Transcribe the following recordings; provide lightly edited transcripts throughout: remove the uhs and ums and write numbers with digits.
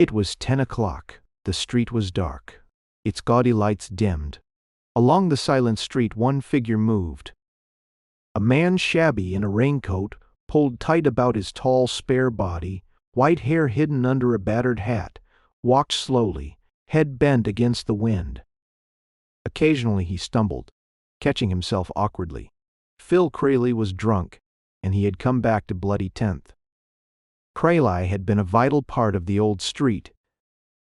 It was 10 o'clock. The street was dark, its gaudy lights dimmed. Along the silent street one figure moved. A man shabby in a raincoat, pulled tight about his tall, spare body, white hair hidden under a battered hat, walked slowly, head bent against the wind. Occasionally he stumbled, catching himself awkwardly. Phil Craleigh was drunk, and he had come back to Bloody 10th. Craleigh had been a vital part of the old street.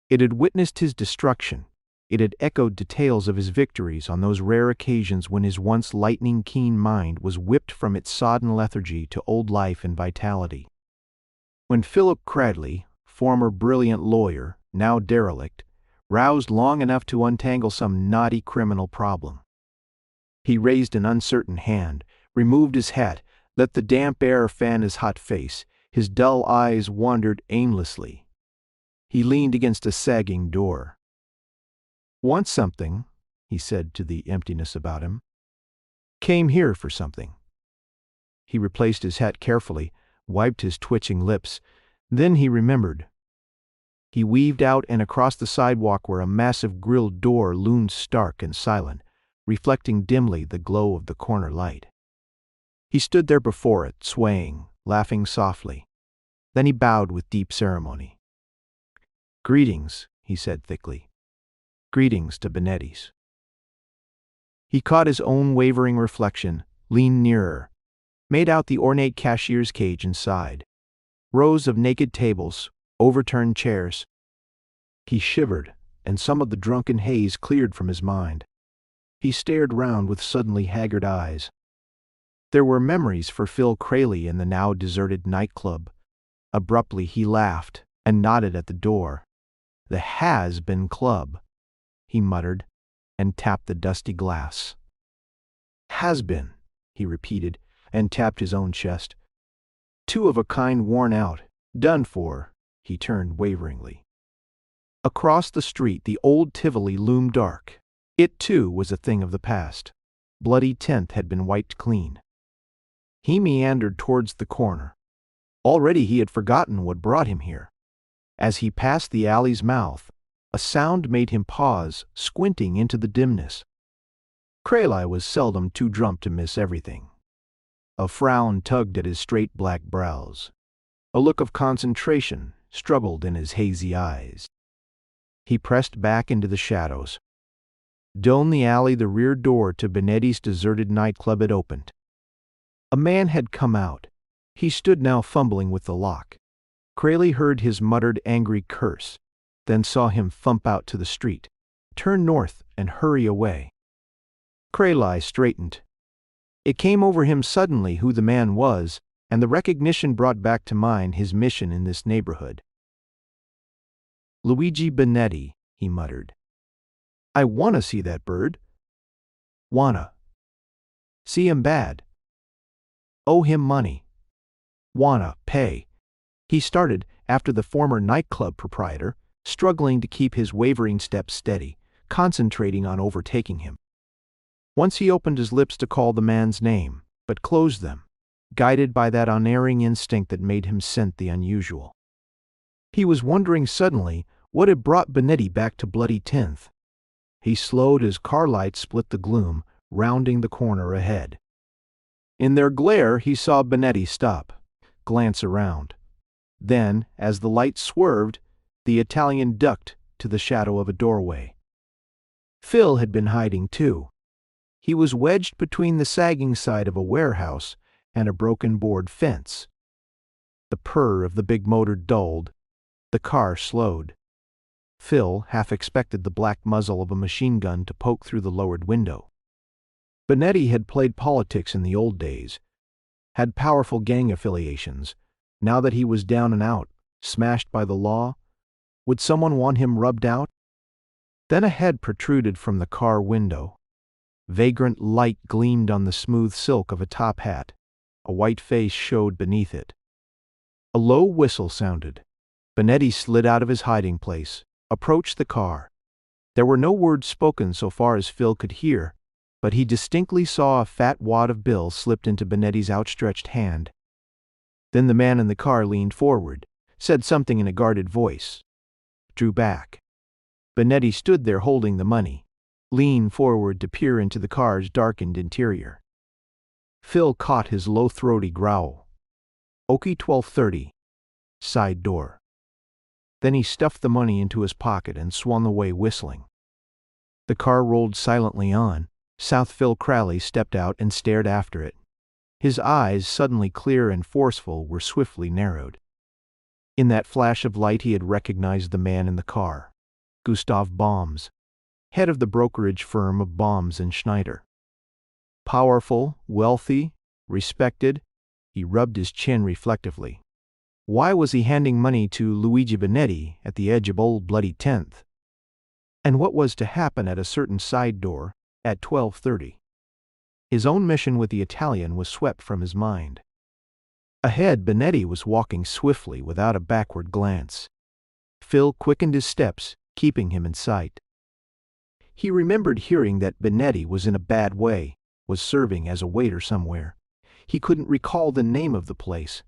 It had witnessed his destruction. It had echoed details of his victories on those rare occasions when his once lightning-keen mind was whipped from its sodden lethargy to old life and vitality. When Philip Craleigh, former brilliant lawyer, now derelict, roused long enough to untangle some knotty criminal problem, he raised an uncertain hand, removed his hat, let the damp air fan his hot face. His dull eyes wandered aimlessly. He leaned against a sagging door. "Want something?" he said to the emptiness about him. "Came here for something." He replaced his hat carefully, wiped his twitching lips. Then he remembered. He weaved out and across the sidewalk where a massive grilled door loomed stark and silent, reflecting dimly the glow of the corner light. He stood there before it, swaying, laughing softly. Then he bowed with deep ceremony. "Greetings," he said thickly. "Greetings to Benetti's." He caught his own wavering reflection, leaned nearer, made out the ornate cashier's cage inside. Rows of naked tables, overturned chairs. He shivered, and some of the drunken haze cleared from his mind. He stared round with suddenly haggard eyes. There were memories for Phil Craleigh in the now deserted nightclub. Abruptly he laughed and nodded at the door. "The Has-Been Club," he muttered, and tapped the dusty glass. "Has-been," he repeated, and tapped his own chest. "Two of a kind, worn out, done for." He turned waveringly. Across the street the old Tivoli loomed dark. It, too, was a thing of the past. Bloody 10th had been wiped clean. He meandered towards the corner. Already he had forgotten what brought him here. As he passed the alley's mouth, a sound made him pause, squinting into the dimness. Craleigh was seldom too drunk to miss everything. A frown tugged at his straight black brows. A look of concentration struggled in his hazy eyes. He pressed back into the shadows. Down the alley the rear door to Benetti's deserted nightclub had opened. A man had come out. He stood now fumbling with the lock. Craleigh heard his muttered angry curse, then saw him thump out to the street, turn north and hurry away. Craleigh straightened. It came over him suddenly who the man was, and the recognition brought back to mind his mission in this neighborhood. "Luigi Benetti," he muttered. "I wanna see that bird. Wanna. See him bad. Owe him money. Wanna pay." He started, after the former nightclub proprietor, struggling to keep his wavering steps steady, concentrating on overtaking him. Once he opened his lips to call the man's name, but closed them, guided by that unerring instinct that made him scent the unusual. He was wondering suddenly what had brought Benetti back to Bloody 10th. He slowed as car lights split the gloom, rounding the corner ahead. In their glare he saw Benetti stop, glance around. Then, as the light swerved, the Italian ducked to the shadow of a doorway. Phil had been hiding too. He was wedged between the sagging side of a warehouse and a broken board fence. The purr of the big motor dulled. The car slowed. Phil half expected the black muzzle of a machine gun to poke through the lowered window. Benetti had played politics in the old days, had powerful gang affiliations. Now that he was down and out, smashed by the law, would someone want him rubbed out? Then a head protruded from the car window. Vagrant light gleamed on the smooth silk of a top hat. A white face showed beneath it. A low whistle sounded. Benetti slid out of his hiding place, approached the car. There were no words spoken so far as Phil could hear, but he distinctly saw a fat wad of bills slipped into Benetti's outstretched hand. Then the man in the car leaned forward, said something in a guarded voice. drew back. Benetti stood there holding the money, leaned forward to peer into the car's darkened interior. Phil caught his low throaty growl. "Okay, 12:30. Side door." Then he stuffed the money into his pocket and swung away whistling. The car rolled silently on. South Phil Craleigh stepped out and stared after it. His eyes, suddenly clear and forceful, were swiftly narrowed. In that flash of light he had recognized the man in the car. Gustav Bombs, head of the brokerage firm of Bombs and Schneider. Powerful, wealthy, respected, he rubbed his chin reflectively. Why was he handing money to Luigi Benetti at the edge of Old Bloody 10th? And what was to happen at a certain side door at 12:30? His own mission with the Italian was swept from his mind. Ahead, Benetti was walking swiftly without a backward glance. Phil quickened his steps, keeping him in sight. He remembered hearing that Benetti was in a bad way, was serving as a waiter somewhere. He couldn't recall the name of the place.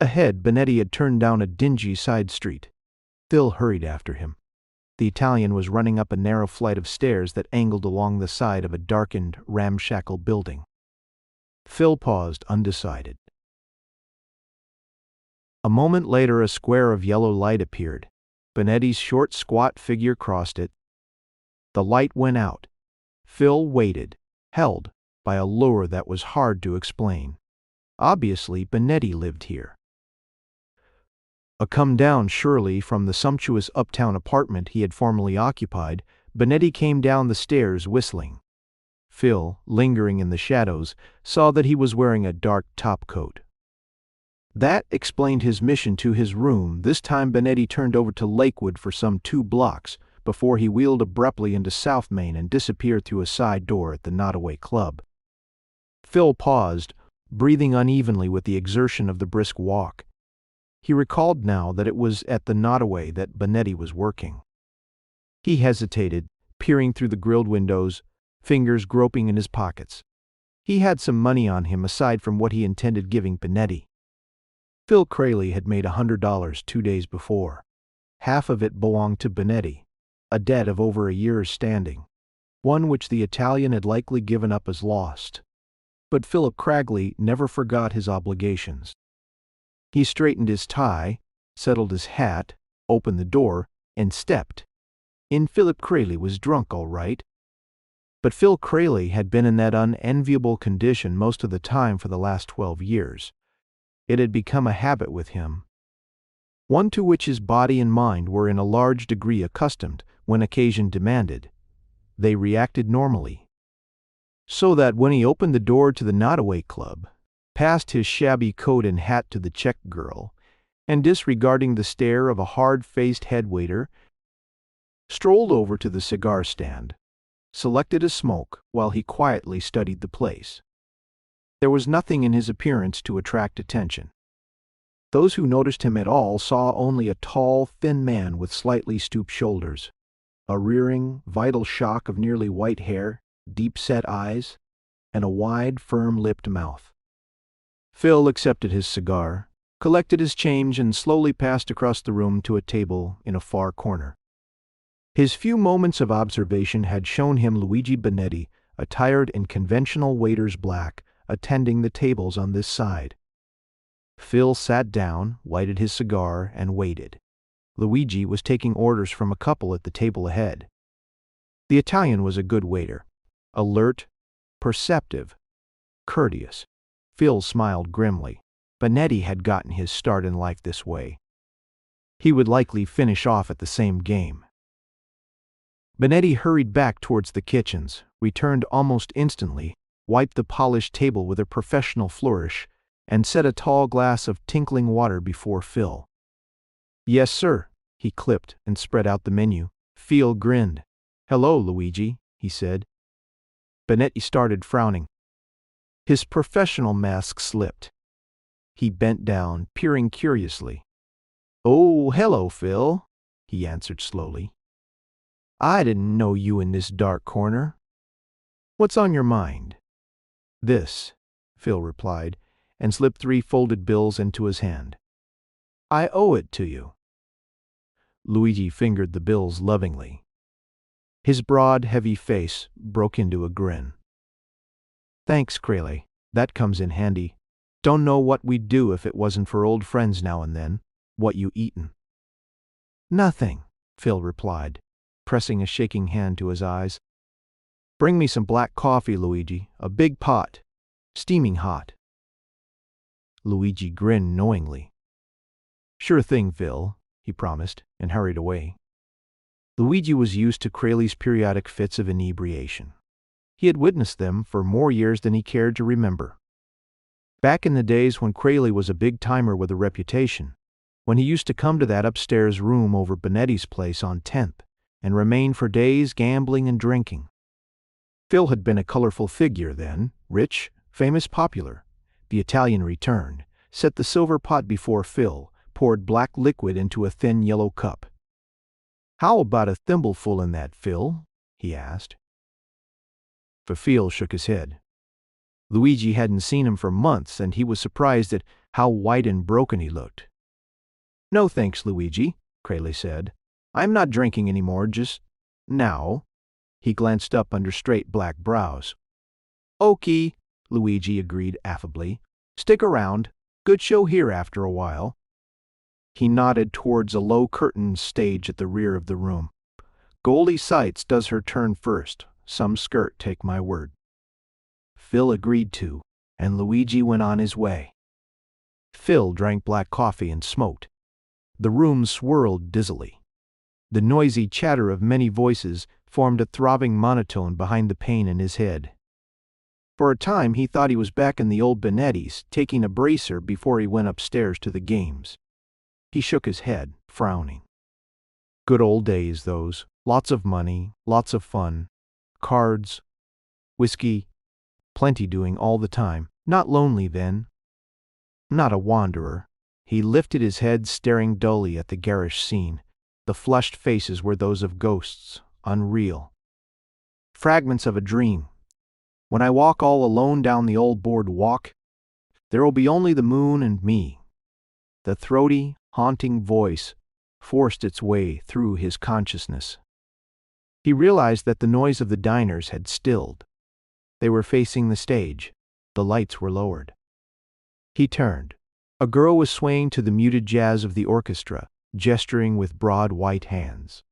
Ahead, Benetti had turned down a dingy side street. Phil hurried after him. The Italian was running up a narrow flight of stairs that angled along the side of a darkened, ramshackle building. Phil paused, undecided. A moment later, a square of yellow light appeared. Benetti's short, squat figure crossed it. The light went out. Phil waited, held by a lure that was hard to explain. Obviously, Benetti lived here. A come down, surely, from the sumptuous uptown apartment he had formerly occupied, Benetti came down the stairs whistling. Phil, lingering in the shadows, saw that he was wearing a dark topcoat. That explained his mission to his room. This time Benetti turned over to Lakewood for some 2 blocks before he wheeled abruptly into South Main and disappeared through a side door at the Nottoway Club. Phil paused, breathing unevenly with the exertion of the brisk walk. He recalled now that it was at the Nottoway that Benetti was working. He hesitated, peering through the grilled windows, fingers groping in his pockets. He had some money on him aside from what he intended giving Benetti. Phil Craleigh had made $100 2 days before. Half of it belonged to Benetti, a debt of over a year's standing, one which the Italian had likely given up as lost. But Philip Craleigh never forgot his obligations. He straightened his tie, settled his hat, opened the door, and stepped. In Philip Craleigh was drunk, all right. But Phil Craleigh had been in that unenviable condition most of the time for the last 12 years. It had become a habit with him, one to which his body and mind were in a large degree accustomed when occasion demanded. They reacted normally. So that when he opened the door to the Nottoway Club, passed his shabby coat and hat to the check girl, and disregarding the stare of a hard-faced head waiter, strolled over to the cigar stand, selected a smoke while he quietly studied the place. There was nothing in his appearance to attract attention. Those who noticed him at all saw only a tall, thin man with slightly stooped shoulders, a rearing, vital shock of nearly white hair, deep-set eyes, and a wide, firm-lipped mouth. Phil accepted his cigar, collected his change, and slowly passed across the room to a table in a far corner. His few moments of observation had shown him Luigi Benetti, attired in conventional waiter's black, attending the tables on this side. Phil sat down, lighted his cigar, and waited. Luigi was taking orders from a couple at the table ahead. The Italian was a good waiter, alert, perceptive, courteous. Phil smiled grimly. Benetti had gotten his start in life this way. He would likely finish off at the same game. Benetti hurried back towards the kitchens, returned almost instantly, wiped the polished table with a professional flourish, and set a tall glass of tinkling water before Phil. "Yes, sir," he clipped and spread out the menu. Phil grinned. "Hello, Luigi," he said. Benetti started frowning. His professional mask slipped. He bent down, peering curiously. "Oh, hello, Phil," he answered slowly. "I didn't know you in this dark corner. What's on your mind?" "This," Phil replied, and slipped 3 folded bills into his hand. "I owe it to you." Luigi fingered the bills lovingly. His broad, heavy face broke into a grin. Thanks, Craleigh. That comes in handy. Don't know what we'd do if it wasn't for old friends now and then. What you eatin'? Nothing, Phil replied, pressing a shaking hand to his eyes. Bring me some black coffee, Luigi. A big pot. Steaming hot. Luigi grinned knowingly. Sure thing, Phil, he promised, and hurried away. Luigi was used to Craleig's periodic fits of inebriation. He had witnessed them for more years than he cared to remember. Back in the days when Craleigh was a big-timer with a reputation, when he used to come to that upstairs room over Benetti's place on 10th and remain for days gambling and drinking. Phil had been a colorful figure then, rich, famous, popular. The Italian returned, set the silver pot before Phil, poured black liquid into a thin yellow cup. How about a thimbleful in that, Phil? He asked. Phil shook his head. Luigi hadn't seen him for months, and he was surprised at how white and broken he looked. No thanks, Luigi, Craleigh said. I'm not drinking anymore, just now. He glanced up under straight black brows. Okay, Luigi agreed affably. Stick around. Good show here after a while. He nodded towards a low-curtained stage at the rear of the room. Goldie Sights does her turn first. Some skirt, take my word. Phil agreed to, and Luigi went on his way. Phil drank black coffee and smoked. The room swirled dizzily. The noisy chatter of many voices formed a throbbing monotone behind the pain in his head. For a time he thought he was back in the old Benetti's, taking a bracer before he went upstairs to the games. He shook his head, frowning. Good old days, those. Lots of money, lots of fun. Cards, whiskey, plenty doing all the time. Not lonely then. Not a wanderer. He lifted his head, staring dully at the garish scene. The flushed faces were those of ghosts, unreal. Fragments of a dream. When I walk all alone down the old board walk, there'll be only the moon and me. The throaty, haunting voice forced its way through his consciousness. He realized that the noise of the diners had stilled. They were facing the stage. The lights were lowered. He turned. A girl was swaying to the muted jazz of the orchestra, gesturing with broad white hands.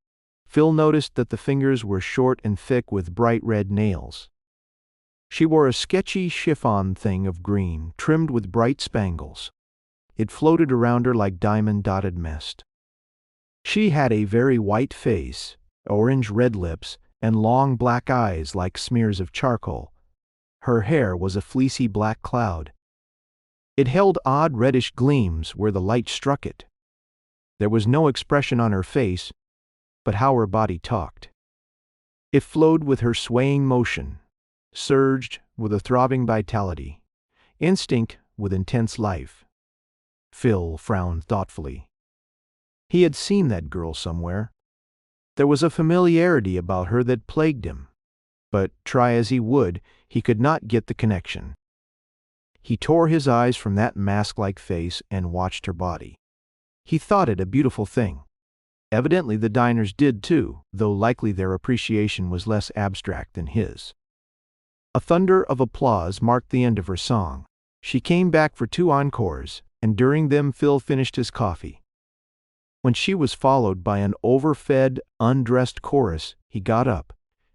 Phil noticed that the fingers were short and thick with bright red nails. She wore a sketchy chiffon thing of green, trimmed with bright spangles. It floated around her like diamond-dotted mist. She had a very white face, orange-red lips, and long black eyes like smears of charcoal. Her hair was a fleecy black cloud. It held odd reddish gleams where the light struck it. There was no expression on her face, but how her body talked. It flowed with her swaying motion, surged with a throbbing vitality, instinct with intense life. Phil frowned thoughtfully. He had seen that girl somewhere. There was a familiarity about her that plagued him, but try as he would, he could not get the connection. He tore his eyes from that mask-like face and watched her body. He thought it a beautiful thing. Evidently the diners did too, though likely their appreciation was less abstract than his. A thunder of applause marked the end of her song. She came back for 2 encores, and during them Phil finished his coffee. When she was followed by an overfed, undressed chorus, he got up,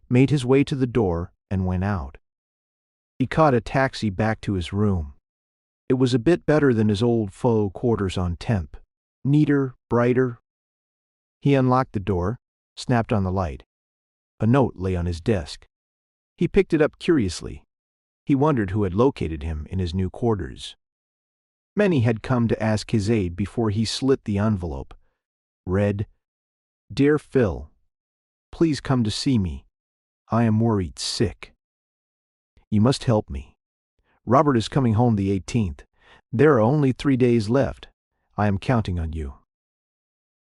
made his way to the door, and went out. He caught a taxi back to his room. It was a bit better than his old faux quarters on 10th. Neater, brighter. He unlocked the door, snapped on the light. A note lay on his desk. He picked it up curiously. He wondered who had located him in his new quarters. Many had come to ask his aid before he slit the envelope. Read, "Dear Phil, please come to see me. I am worried sick. You must help me. Robert is coming home the 18th. There are only 3 days left. I am counting on you.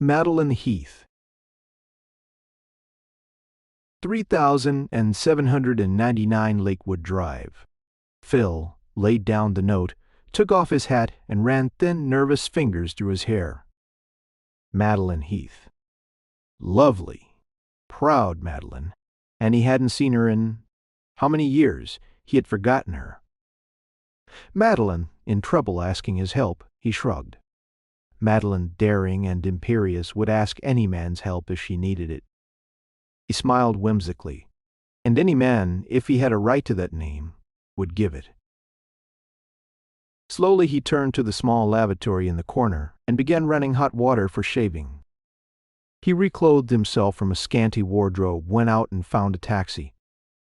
Madeline Heath." 3799 Lakewood Drive. Phil laid down the note, took off his hat, and ran thin, nervous fingers through his hair. Madeline Heath. Lovely, proud Madeline, and he hadn't seen her in how many years? He had forgotten her. Madeline, in trouble asking his help, he shrugged. Madeline, daring and imperious, would ask any man's help if she needed it. He smiled whimsically, and any man, if he had a right to that name, would give it. Slowly he turned to the small lavatory in the corner and began running hot water for shaving. He reclothed himself from a scanty wardrobe, went out and found a taxi.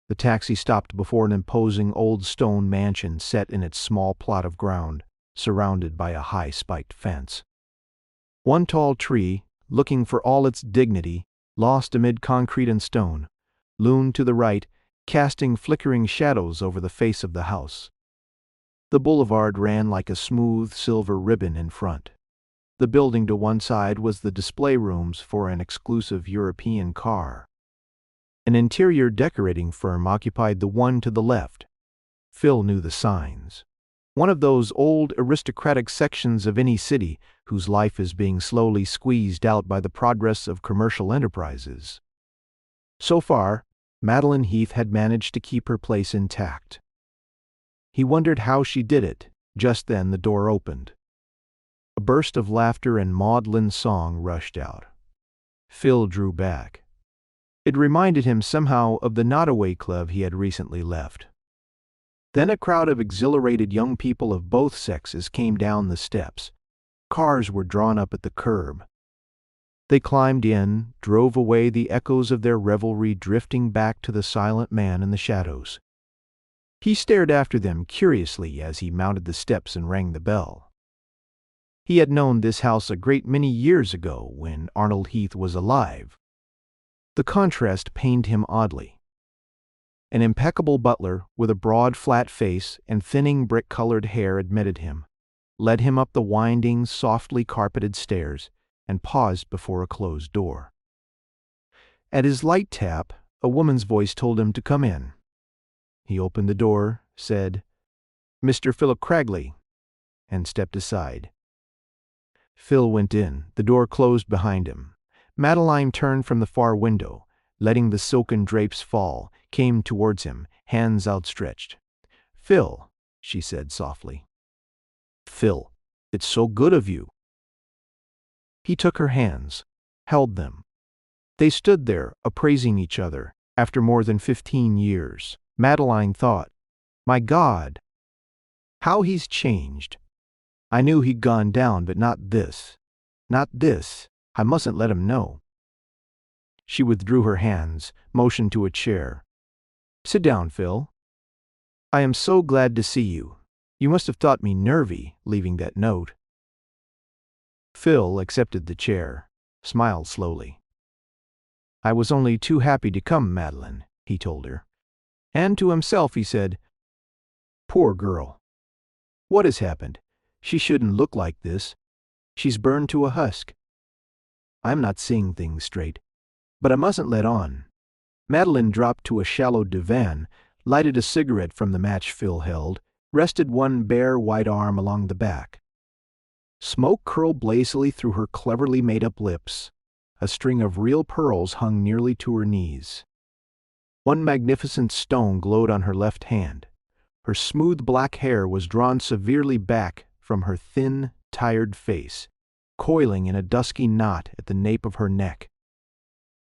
The taxi stopped before an imposing old stone mansion set in its small plot of ground, surrounded by a high spiked fence. One tall tree, looking for all its dignity, lost amid concrete and stone, loomed to the right, casting flickering shadows over the face of the house. The boulevard ran like a smooth silver ribbon in front. The building to one side was the display rooms for an exclusive European car. An interior decorating firm occupied the one to the left. Phil knew the signs. One of those old aristocratic sections of any city whose life is being slowly squeezed out by the progress of commercial enterprises. So far, Madeline Heath had managed to keep her place intact. He wondered how she did it. Just then the door opened. A burst of laughter and maudlin song rushed out. Phil drew back. It reminded him somehow of the Notaway Club he had recently left. Then a crowd of exhilarated young people of both sexes came down the steps. Cars were drawn up at the curb. They climbed in, drove away, the echoes of their revelry drifting back to the silent man in the shadows. He stared after them curiously as he mounted the steps and rang the bell. He had known this house a great many years ago when Arnold Heath was alive. The contrast pained him oddly. An impeccable butler with a broad flat face and thinning brick-colored hair admitted him, led him up the winding, softly carpeted stairs, and paused before a closed door. At his light tap, a woman's voice told him to come in. He opened the door, said, "Mr. Philip Craleigh," and stepped aside. Phil went in, the door closed behind him. Madeline turned from the far window, letting the silken drapes fall, came towards him, hands outstretched. "Phil," she said softly. "Phil, it's so good of you." He took her hands, held them. They stood there, appraising each other, after more than 15 years. Madeline thought, "My God, how he's changed. I knew he'd gone down, but not this. Not this. I mustn't let him know." She withdrew her hands, motioned to a chair. "Sit down, Phil. I am so glad to see you. You must have thought me nervy, leaving that note." Phil accepted the chair, smiled slowly. "I was only too happy to come, Madeline," he told her. And to himself he said, "Poor girl. What has happened? She shouldn't look like this. She's burned to a husk. I'm not seeing things straight, but I mustn't let on." Madeline dropped to a shallow divan, lighted a cigarette from the match Phil held, rested one bare white arm along the back. Smoke curled blazily through her cleverly made-up lips. A string of real pearls hung nearly to her knees. One magnificent stone glowed on her left hand. Her smooth black hair was drawn severely back from her thin, tired face, coiling in a dusky knot at the nape of her neck.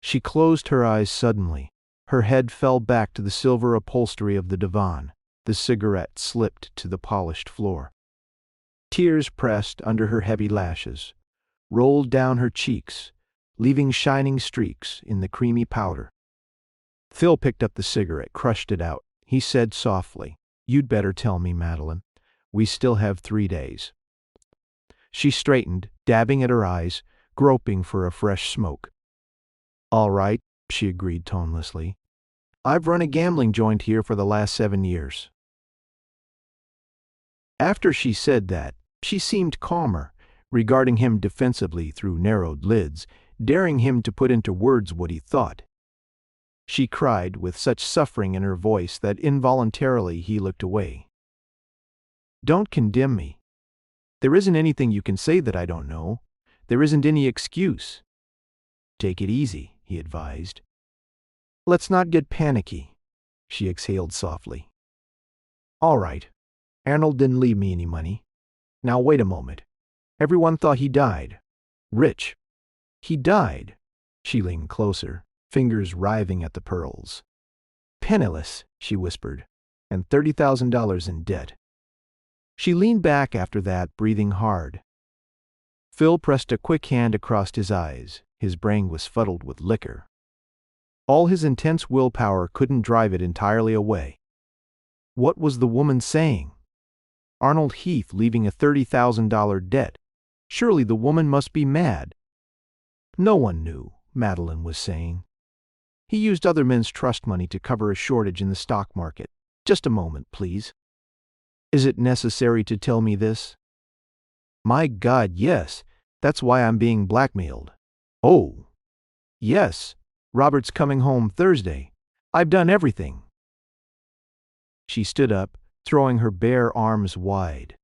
She closed her eyes suddenly. Her head fell back to the silver upholstery of the divan. The cigarette slipped to the polished floor. Tears pressed under her heavy lashes, rolled down her cheeks, leaving shining streaks in the creamy powder. Phil picked up the cigarette, crushed it out. He said softly, "You'd better tell me, Madeline. We still have 3 days." She straightened, dabbing at her eyes, groping for a fresh smoke. "All right," she agreed tonelessly. "I've run a gambling joint here for the last 7 years." After she said that, she seemed calmer, regarding him defensively through narrowed lids, daring him to put into words what he thought. She cried with such suffering in her voice that involuntarily he looked away. "Don't condemn me. There isn't anything you can say that I don't know. There isn't any excuse. Take it easy, he advised. Let's not get panicky, she exhaled softly. All right. Arnold didn't leave me any money. Now wait a moment. Everyone thought he died. Rich. He died. She leaned closer, fingers writhing at the pearls. Penniless, she whispered, and $30,000 in debt. She leaned back after that, breathing hard. Phil pressed a quick hand across his eyes. His brain was fuddled with liquor. All his intense willpower couldn't drive it entirely away. What was the woman saying? Arnold Heath leaving a $30,000 debt. Surely the woman must be mad. No one knew, Madeline was saying. He used other men's trust money to cover a shortage in the stock market. Just a moment, please. Is it necessary to tell me this? My God, yes. That's why I'm being blackmailed. Oh. Yes. Robert's coming home Thursday. I've done everything. She stood up, throwing her bare arms wide.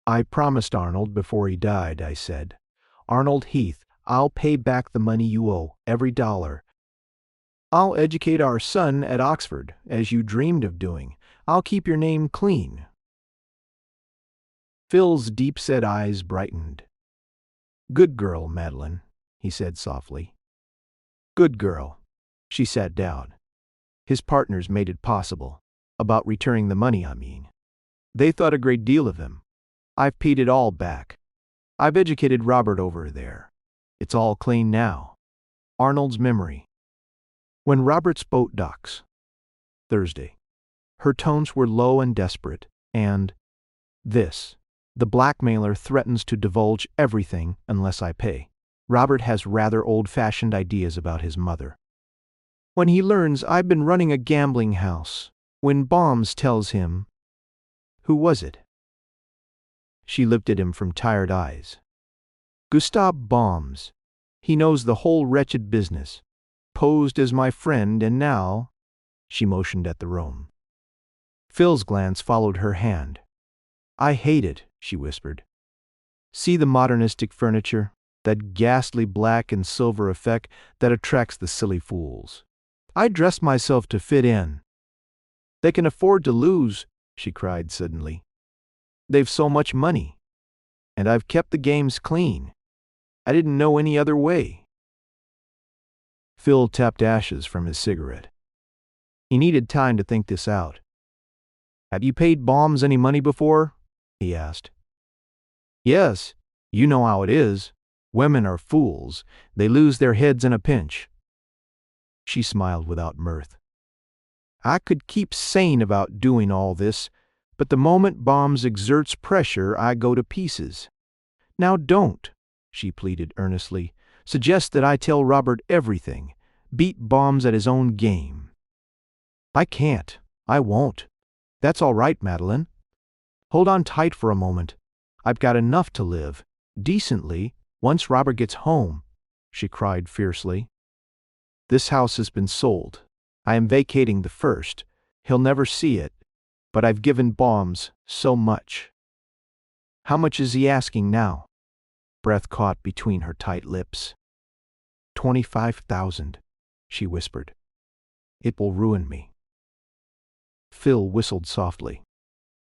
I promised Arnold before he died, I said. Arnold Heath, I'll pay back the money you owe, every dollar. I'll educate our son at Oxford, as you dreamed of doing. I'll keep your name clean. Phil's deep-set eyes brightened. Good girl, Madeline, he said softly. Good girl. She sat down. His partners made it possible. About returning the money, I mean. They thought a great deal of him. I've paid it all back. I've educated Robert over there. It's all clean now. Arnold's memory. When Robert's boat docks. Thursday. Her tones were low and desperate, and this. The blackmailer threatens to divulge everything unless I pay. Robert has rather old-fashioned ideas about his mother. When he learns I've been running a gambling house, when Bombs tells him, who was it? She lifted him from tired eyes. Gustav Bombs. He knows the whole wretched business. Posed as my friend, and now, she motioned at the room. Phil's glance followed her hand. I hate it, she whispered. See the modernistic furniture, that ghastly black and silver effect that attracts the silly fools. I dress myself to fit in. They can afford to lose, she cried suddenly. They've so much money. And I've kept the games clean. I didn't know any other way. Phil tapped ashes from his cigarette. He needed time to think this out. Have you paid Bombs any money before? He asked. Yes, you know how it is. Women are fools. They lose their heads in a pinch. She smiled without mirth. I could keep sane about doing all this, but the moment Bombs exerts pressure, I go to pieces. Now don't, she pleaded earnestly. Suggest that I tell Robert everything. Beat Bombs at his own game. I can't. I won't. That's all right, Madeline. Hold on tight for a moment. I've got enough to live, decently, once Robert gets home, she cried fiercely. This house has been sold. I am vacating the first. He'll never see it, but I've given Bombs so much. How much is he asking now? Breath caught between her tight lips. 25,000, she whispered. It will ruin me. Phil whistled softly.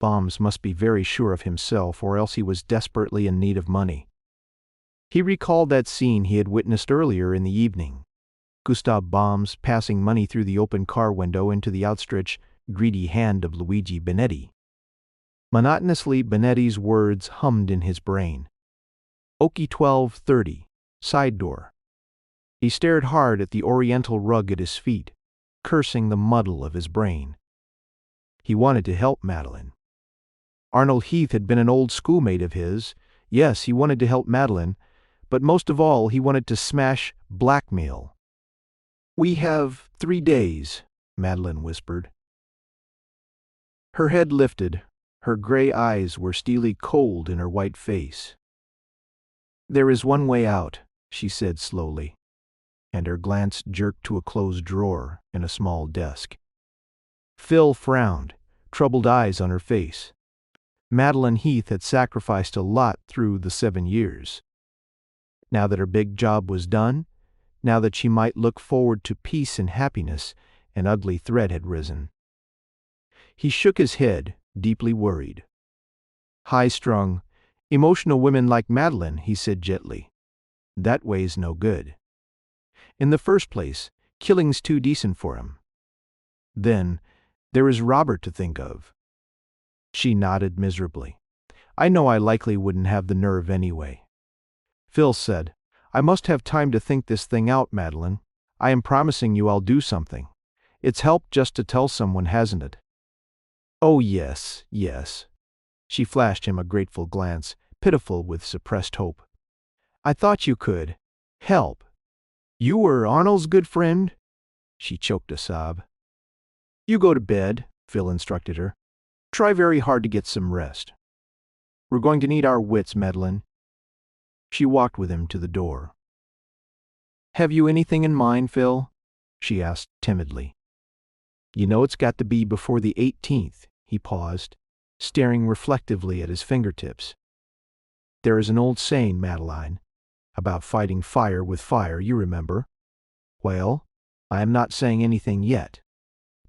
Bombs must be very sure of himself, or else he was desperately in need of money. He recalled that scene he had witnessed earlier in the evening. Gustav Bombs passing money through the open car window into the outstretched, greedy hand of Luigi Benetti. Monotonously, Benetti's words hummed in his brain. Okie 1230, side door. He stared hard at the oriental rug at his feet, cursing the muddle of his brain. He wanted to help Madeline. Arnold Heath had been an old schoolmate of his. Yes, he wanted to help Madeline, but most of all he wanted to smash blackmail. We have 3 days, Madeline whispered. Her head lifted. Her gray eyes were steely cold in her white face. There is one way out, she said slowly, and her glance jerked to a closed drawer in a small desk. Phil frowned, troubled eyes on her face. Madeline Heath had sacrificed a lot through the 7 years. Now that her big job was done, now that she might look forward to peace and happiness, an ugly threat had risen. He shook his head, deeply worried. High-strung, emotional women like Madeline, he said gently. That way's no good. In the first place, killing's too decent for him. Then, there is Robert to think of. She nodded miserably. I know I likely wouldn't have the nerve anyway. Phil said, I must have time to think this thing out, Madeline. I am promising you I'll do something. It's helped just to tell someone, hasn't it? Oh yes, yes. She flashed him a grateful glance, pitiful with suppressed hope. I thought you could. Help. You were Arnold's good friend? She choked a sob. You go to bed, Phil instructed her. Try very hard to get some rest. We're going to need our wits, Madeline. She walked with him to the door. Have you anything in mind, Phil? She asked timidly. You know it's got to be before the 18th, he paused, staring reflectively at his fingertips. There is an old saying, Madeline, about fighting fire with fire, you remember. Well, I am not saying anything yet,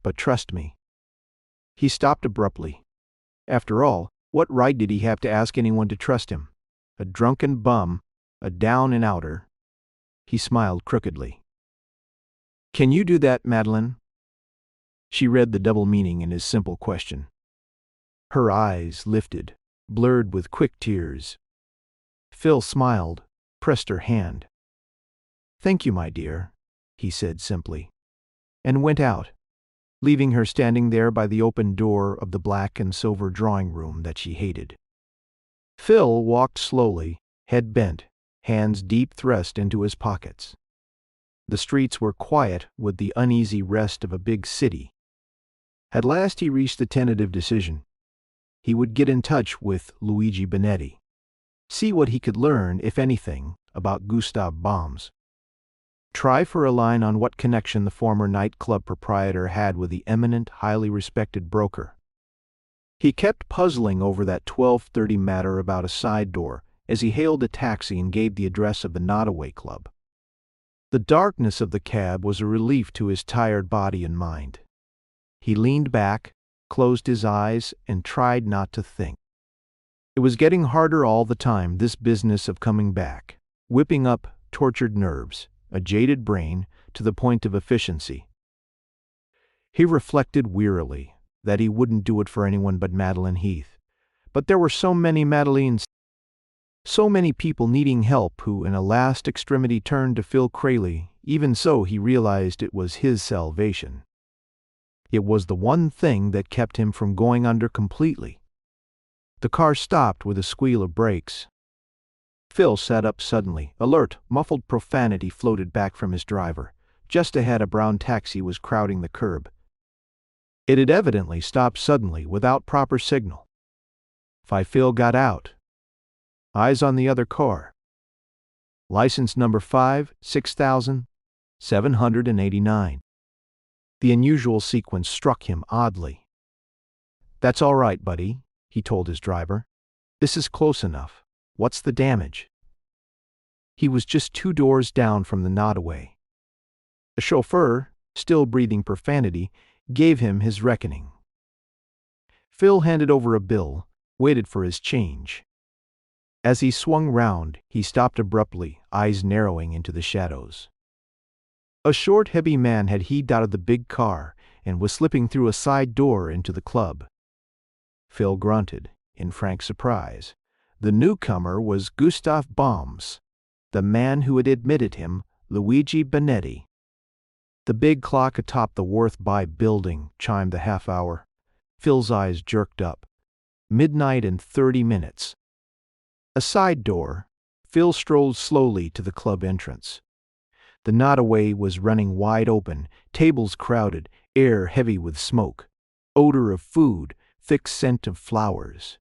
but trust me. He stopped abruptly. After all, what right did he have to ask anyone to trust him? A drunken bum, a down-and-outer. He smiled crookedly. Can you do that, Madeline? She read the double meaning in his simple question. Her eyes lifted, blurred with quick tears. Phil smiled, pressed her hand. Thank you, my dear, he said simply, and went out, leaving her standing there by the open door of the black and silver drawing room that she hated. Phil walked slowly, head bent, hands deep thrust into his pockets. The streets were quiet with the uneasy rest of a big city. At last he reached the tentative decision. He would get in touch with Luigi Benetti, see what he could learn, if anything, about Gustav Bombs. Try for a line on what connection the former nightclub proprietor had with the eminent, highly respected broker. He kept puzzling over that 12:30 matter about a side door as he hailed a taxi and gave the address of the Nodaway Club. The darkness of the cab was a relief to his tired body and mind. He leaned back, closed his eyes, and tried not to think. It was getting harder all the time, this business of coming back, whipping up tortured nerves, a jaded brain, to the point of efficiency. He reflected wearily that he wouldn't do it for anyone but Madeline Heath. But there were so many Madelines, so many people needing help who in a last extremity turned to Phil Craleigh. Even so, he realized it was his salvation. It was the one thing that kept him from going under completely. The car stopped with a squeal of brakes. Phil sat up suddenly, alert. Muffled profanity floated back from his driver. Just ahead, a brown taxi was crowding the curb. It had evidently stopped suddenly, without proper signal. Phil got out. Eyes on the other car. License number 56789. The unusual sequence struck him oddly. That's all right, buddy, he told his driver. This is close enough. What's the damage? He was just 2 doors down from the Nodaway. The chauffeur, still breathing profanity, gave him his reckoning. Phil handed over a bill, waited for his change. As he swung round, he stopped abruptly, eyes narrowing into the shadows. A short, heavy man had heaved out of the big car and was slipping through a side door into the club. Phil grunted, in frank surprise. The newcomer was Gustav Bombs, the man who had admitted him, Luigi Benetti. The big clock atop the Worth By building chimed the half hour. Phil's eyes jerked up. 12:30. A side door. Phil strolled slowly to the club entrance. The Nodaway was running wide open, tables crowded, air heavy with smoke, odor of food, thick scent of flowers.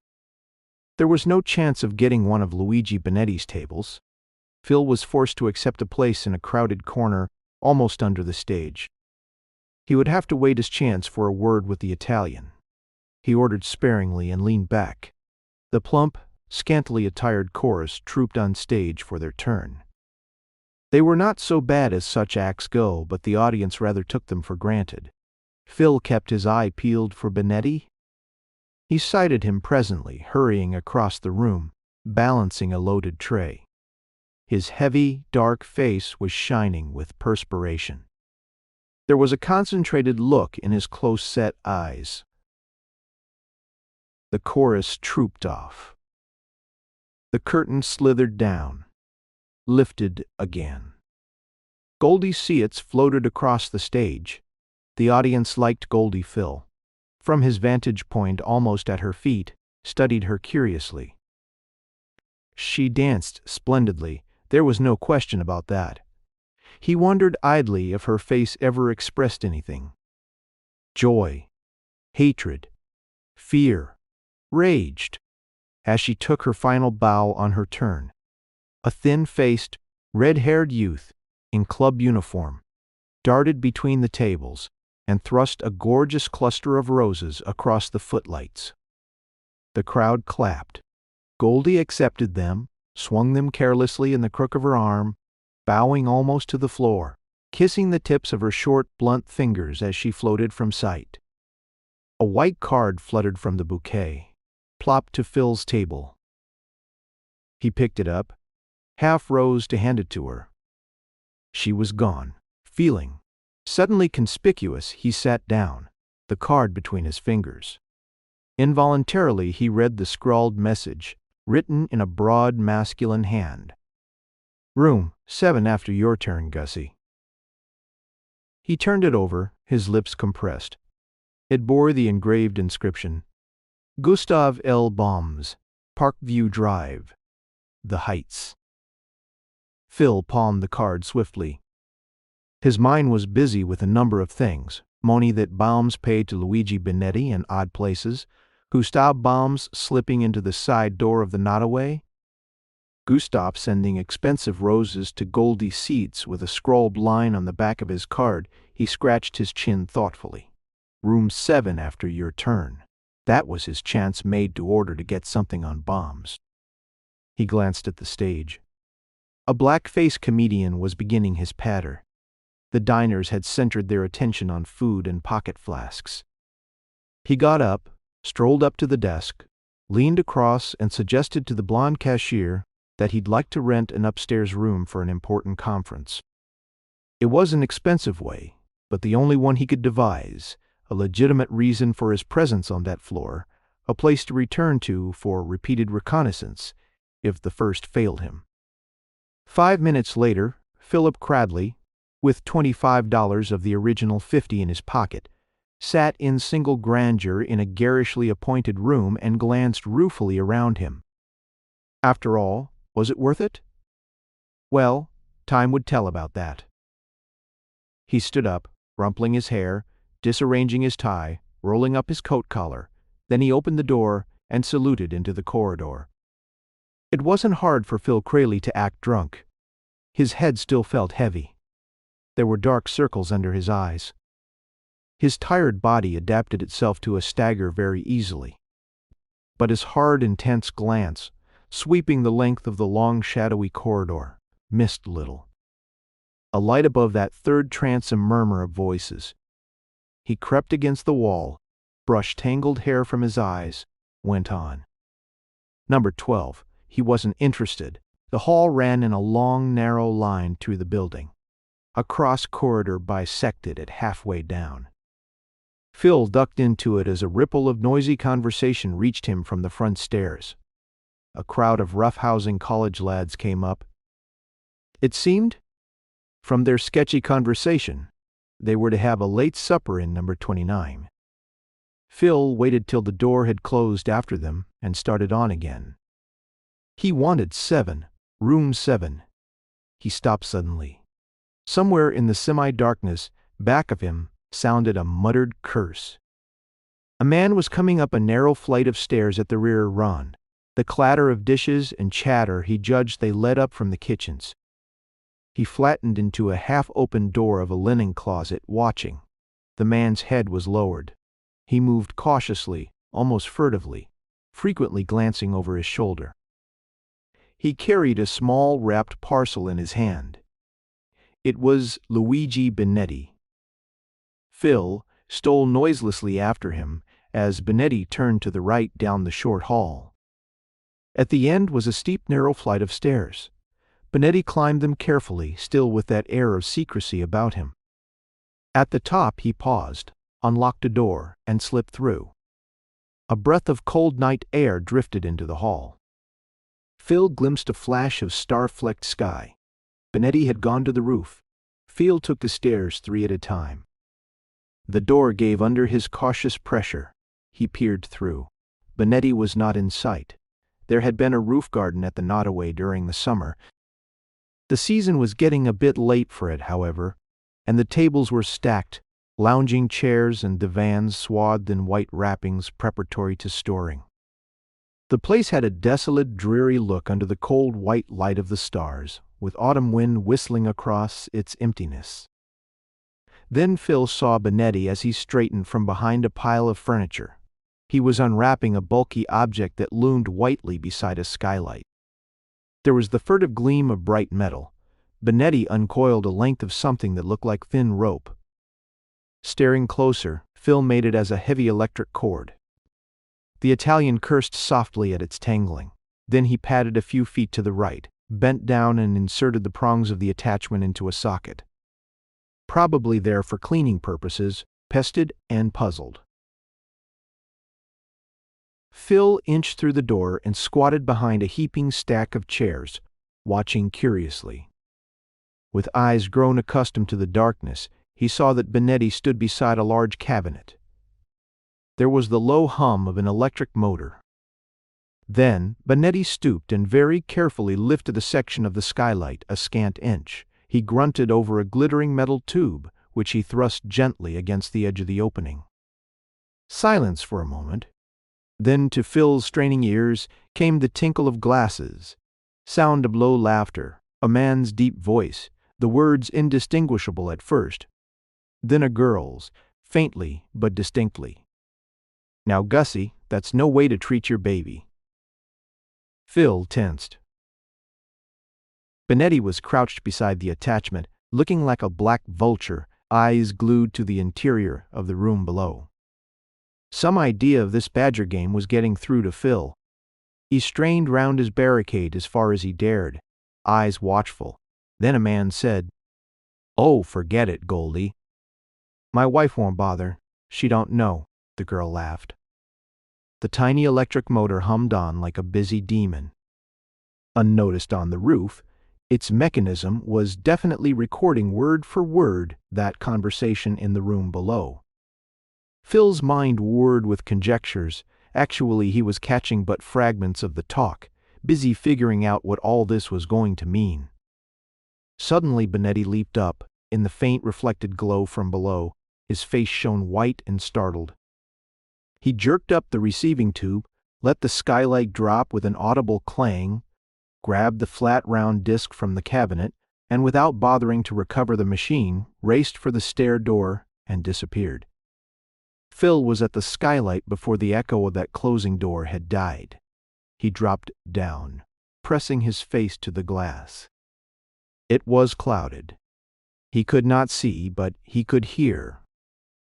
There was no chance of getting one of Luigi Benetti's tables. Phil was forced to accept a place in a crowded corner, almost under the stage. He would have to wait his chance for a word with the Italian. He ordered sparingly and leaned back. The plump, scantily attired chorus trooped on stage for their turn. They were not so bad as such acts go, but the audience rather took them for granted. Phil kept his eye peeled for Benetti. He sighted him presently, hurrying across the room, balancing a loaded tray. His heavy, dark face was shining with perspiration. There was a concentrated look in his close-set eyes. The chorus trooped off. The curtain slithered down, lifted again. Goldie Seitz floated across the stage. The audience liked Goldie. Phil, from his vantage point almost at her feet, studied her curiously. She danced splendidly, there was no question about that. He wondered idly if her face ever expressed anything. Joy, hatred, fear, raged, as she took her final bow on her turn. A thin-faced, red-haired youth, in club uniform, darted between the tables and thrust a gorgeous cluster of roses across the footlights. The crowd clapped. Goldie accepted them, swung them carelessly in the crook of her arm, bowing almost to the floor, kissing the tips of her short, blunt fingers as she floated from sight. A white card fluttered from the bouquet, plopped to Phil's table. He picked it up, half rose to hand it to her. She was gone. Feeling suddenly conspicuous, he sat down, the card between his fingers. Involuntarily he read the scrawled message, written in a broad masculine hand. "Room 7 after your turn, Gussie." He turned it over, his lips compressed. It bore the engraved inscription, "Gustav L. Bombs, Parkview Drive, The Heights." Phil palmed the card swiftly. His mind was busy with a number of things: money that Baums paid to Luigi Benetti in odd places, Gustav Baums slipping into the side door of the Nottoway, Gustav sending expensive roses to Goldie Seitz with a scrawled line on the back of his card. He scratched his chin thoughtfully. "Room 7 after your turn." That was his chance made to order to get something on Baums. He glanced at the stage. A black-faced comedian was beginning his patter. The diners had centered their attention on food and pocket flasks. He got up, strolled up to the desk, leaned across and suggested to the blonde cashier that he'd like to rent an upstairs room for an important conference. It was an expensive way, but the only one he could devise, a legitimate reason for his presence on that floor, a place to return to for repeated reconnaissance, if the first failed him. 5 minutes later, Philip Craleigh, with $25 of the original $50 in his pocket, sat in single grandeur in a garishly appointed room and glanced ruefully around him. After all, was it worth it? Well, time would tell about that. He stood up, rumpling his hair, disarranging his tie, rolling up his coat collar. Then he opened the door and saluted into the corridor. It wasn't hard for Phil Craleigh to act drunk. His head still felt heavy. There were dark circles under his eyes. His tired body adapted itself to a stagger very easily. But his hard, intense glance, sweeping the length of the long, shadowy corridor, missed little. A light above that third transom murmur of voices. He crept against the wall, brushed tangled hair from his eyes, went on. Number 12. He wasn't interested. The hall ran in a long, narrow line through the building. A cross corridor bisected it halfway down. Phil ducked into it as a ripple of noisy conversation reached him from the front stairs. A crowd of roughhousing college lads came up. It seemed, from their sketchy conversation, they were to have a late supper in number 29. Phil waited till the door had closed after them and started on again. He wanted 7, room 7. He stopped suddenly. Somewhere in the semi-darkness, back of him, sounded a muttered curse. A man was coming up a narrow flight of stairs at the rear run. The clatter of dishes and chatter he judged they led up from the kitchens. He flattened into a half-open door of a linen closet, watching. The man's head was lowered. He moved cautiously, almost furtively, frequently glancing over his shoulder. He carried a small wrapped parcel in his hand. It was Luigi Benetti. Phil stole noiselessly after him as Benetti turned to the right down the short hall. At the end was a steep, narrow flight of stairs. Benetti climbed them carefully, still with that air of secrecy about him. At the top he paused, unlocked a door, and slipped through. A breath of cold night air drifted into the hall. Phil glimpsed a flash of star-flecked sky. Benetti had gone to the roof. Phil took the stairs 3 at a time. The door gave under his cautious pressure. He peered through. Benetti was not in sight. There had been a roof garden at the Nottoway during the summer. The season was getting a bit late for it, however, and the tables were stacked, lounging chairs and divans swathed in white wrappings preparatory to storing. The place had a desolate, dreary look under the cold white light of the stars, with autumn wind whistling across its emptiness. Then Phil saw Benetti as he straightened from behind a pile of furniture. He was unwrapping a bulky object that loomed whitely beside a skylight. There was the furtive gleam of bright metal. Benetti uncoiled a length of something that looked like thin rope. Staring closer, Phil made it as a heavy electric cord. The Italian cursed softly at its tangling. Then he padded a few feet to the right, bent down and inserted the prongs of the attachment into a socket. Probably there for cleaning purposes, pested and puzzled. Phil inched through the door and squatted behind a heaping stack of chairs, watching curiously. With eyes grown accustomed to the darkness, he saw that Benetti stood beside a large cabinet. There was the low hum of an electric motor. Then Benetti stooped and very carefully lifted a section of the skylight a scant inch. He grunted over a glittering metal tube, which he thrust gently against the edge of the opening. Silence for a moment. Then to Phil's straining ears came the tinkle of glasses, sound of low laughter, a man's deep voice, the words indistinguishable at first, then a girl's, faintly but distinctly. "Now, Gussie, that's no way to treat your baby." Phil tensed. Benetti was crouched beside the attachment, looking like a black vulture, eyes glued to the interior of the room below. Some idea of this badger game was getting through to Phil. He strained round his barricade as far as he dared, eyes watchful. Then a man said, "Oh, forget it, Goldie." "My wife won't bother. She don't know," the girl laughed. The tiny electric motor hummed on like a busy demon. Unnoticed on the roof, its mechanism was definitely recording word for word that conversation in the room below. Phil's mind whirred with conjectures. Actually, he was catching but fragments of the talk, busy figuring out what all this was going to mean. Suddenly Benetti leaped up. In the faint reflected glow from below, his face shone white and startled. He jerked up the receiving tube, let the skylight drop with an audible clang, grabbed the flat round disc from the cabinet, and without bothering to recover the machine, raced for the stair door and disappeared. Phil was at the skylight before the echo of that closing door had died. He dropped down, pressing his face to the glass. It was clouded. He could not see, but he could hear.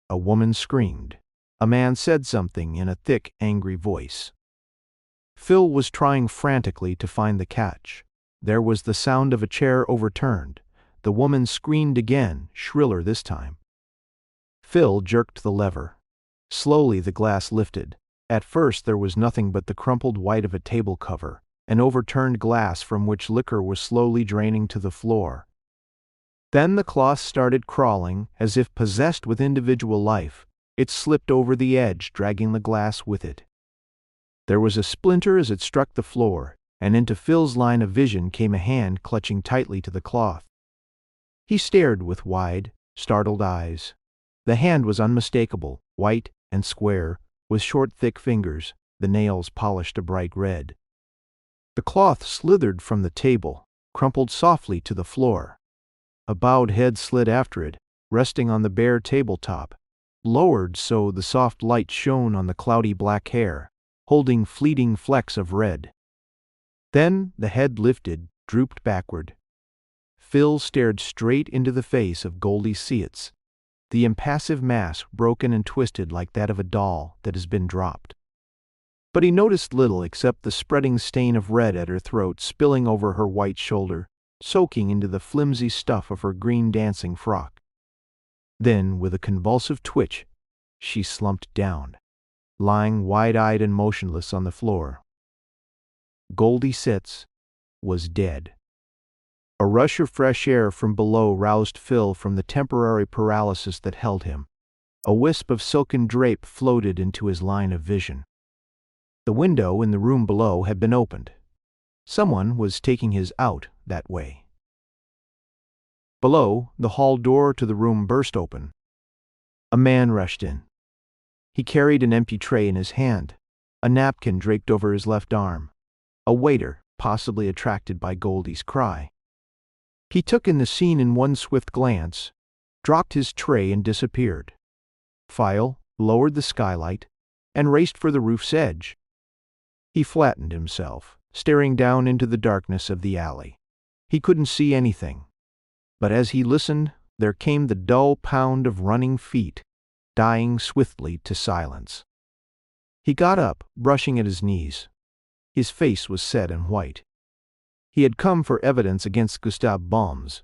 A woman screamed. A man said something in a thick, angry voice. Phil was trying frantically to find the catch. There was the sound of a chair overturned. The woman screamed again, shriller this time. Phil jerked the lever. Slowly the glass lifted. At first there was nothing but the crumpled white of a table cover, an overturned glass from which liquor was slowly draining to the floor. Then the cloth started crawling, as if possessed with individual life. It slipped over the edge, dragging the glass with it. There was a splinter as it struck the floor, and into Phil's line of vision came a hand clutching tightly to the cloth. He stared with wide, startled eyes. The hand was unmistakable, white and square, with short, thick fingers, the nails polished a bright red. The cloth slithered from the table, crumpled softly to the floor. A bowed head slid after it, resting on the bare tabletop, lowered so the soft light shone on the cloudy black hair, holding fleeting flecks of red. Then the head lifted, drooped backward. Phil stared straight into the face of Goldie Seitz, the impassive mass broken and twisted like that of a doll that has been dropped. But he noticed little except the spreading stain of red at her throat spilling over her white shoulder, soaking into the flimsy stuff of her green dancing frock. Then, with a convulsive twitch, she slumped down, lying wide-eyed and motionless on the floor. Goldie Seitz was dead. A rush of fresh air from below roused Phil from the temporary paralysis that held him. A wisp of silken drape floated into his line of vision. The window in the room below had been opened. Someone was taking his out that way. Below, the hall door to the room burst open. A man rushed in. He carried an empty tray in his hand, a napkin draped over his left arm. A waiter, possibly attracted by Goldie's cry. He took in the scene in one swift glance, dropped his tray and disappeared. Phil lowered the skylight and raced for the roof's edge. He flattened himself, staring down into the darkness of the alley. He couldn't see anything, but as he listened, there came the dull pound of running feet, dying swiftly to silence. He got up, brushing at his knees. His face was set and white. He had come for evidence against Gustav Balms,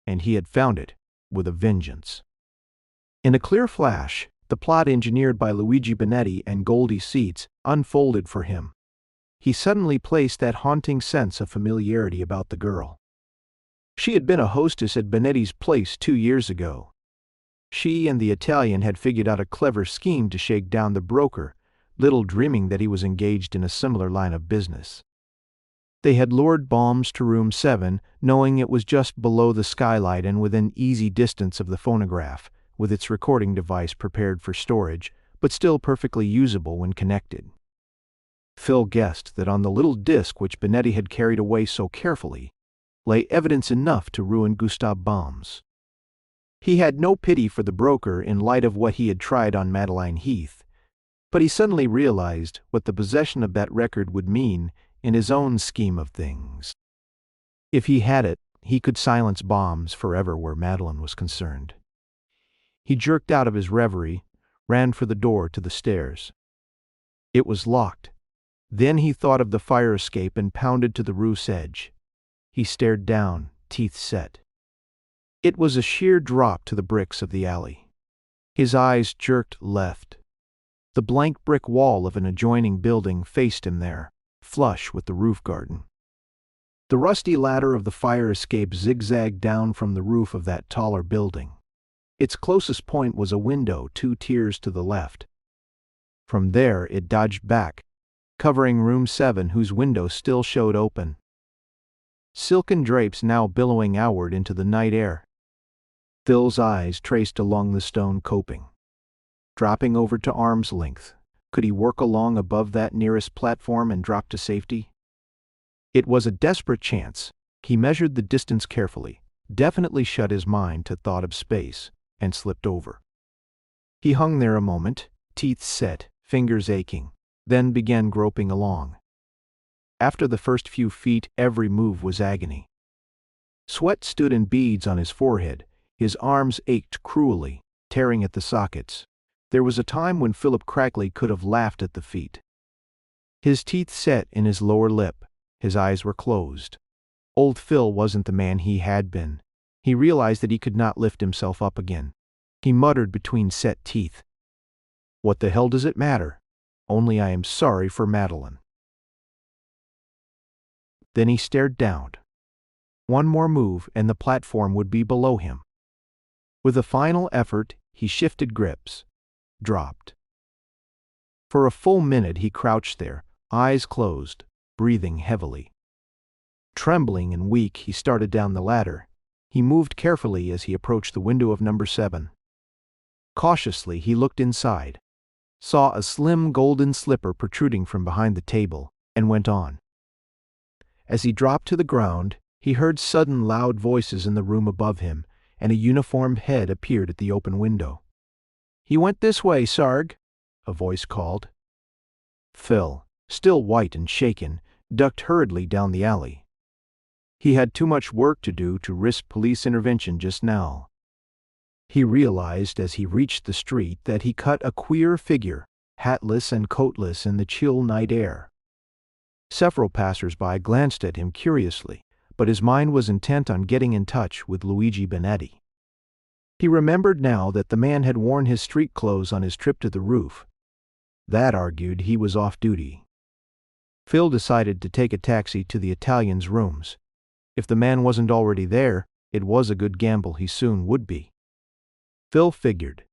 and he had found it with a vengeance. In a clear flash, the plot engineered by Luigi Benetti and Goldie Seitz unfolded for him. He suddenly placed that haunting sense of familiarity about the girl. She had been a hostess at Benetti's place 2 years ago. She and the Italian had figured out a clever scheme to shake down the broker, little dreaming that he was engaged in a similar line of business. They had lured Balms to room 7, knowing it was just below the skylight and within easy distance of the phonograph, with its recording device prepared for storage, but still perfectly usable when connected. Phil guessed that on the little disc which Benetti had carried away so carefully lay evidence enough to ruin Gustav Balms. He had no pity for the broker in light of what he had tried on Madeline Heath, but he suddenly realized what the possession of that record would mean in his own scheme of things. If he had it, he could silence Balms forever where Madeline was concerned. He jerked out of his reverie, ran for the door to the stairs. It was locked. Then he thought of the fire escape and pounded to the roof's edge. He stared down, teeth set. It was a sheer drop to the bricks of the alley. His eyes jerked left. The blank brick wall of an adjoining building faced him there, flush with the roof garden. The rusty ladder of the fire escape zigzagged down from the roof of that taller building. Its closest point was a window 2 tiers to the left. From there it dodged back, covering room 7 whose window still showed open. Silken drapes now billowing outward into the night air. Phil's eyes traced along the stone coping. Dropping over to arm's length, could he work along above that nearest platform and drop to safety? It was a desperate chance. He measured the distance carefully, definitely shut his mind to thought of space, and slipped over. He hung there a moment, teeth set, fingers aching, then began groping along. After the first few feet, every move was agony. Sweat stood in beads on his forehead, his arms ached cruelly, tearing at the sockets. There was a time when Philip Craleigh could have laughed at the feat. His teeth set in his lower lip, his eyes were closed. Old Phil wasn't the man he had been. He realized that he could not lift himself up again. He muttered between set teeth, "What the hell does it matter? Only I am sorry for Madeline." Then he stared down. One more move and the platform would be below him. With a final effort, he shifted grips, dropped. For a full minute he crouched there, eyes closed, breathing heavily. Trembling and weak, he started down the ladder. He moved carefully as he approached the window of number 7. Cautiously he looked inside, saw a slim golden slipper protruding from behind the table, and went on. As he dropped to the ground, he heard sudden loud voices in the room above him, and a uniformed head appeared at the open window. "He went this way, Sarg," a voice called. Phil, still white and shaken, ducked hurriedly down the alley. He had too much work to do to risk police intervention just now. He realized as he reached the street that he cut a queer figure, hatless and coatless in the chill night air. Several passers-by glanced at him curiously, but his mind was intent on getting in touch with Luigi Benetti. He remembered now that the man had worn his street clothes on his trip to the roof. That argued he was off duty. Phil decided to take a taxi to the Italian's rooms. If the man wasn't already there, it was a good gamble he soon would be. Phil figured.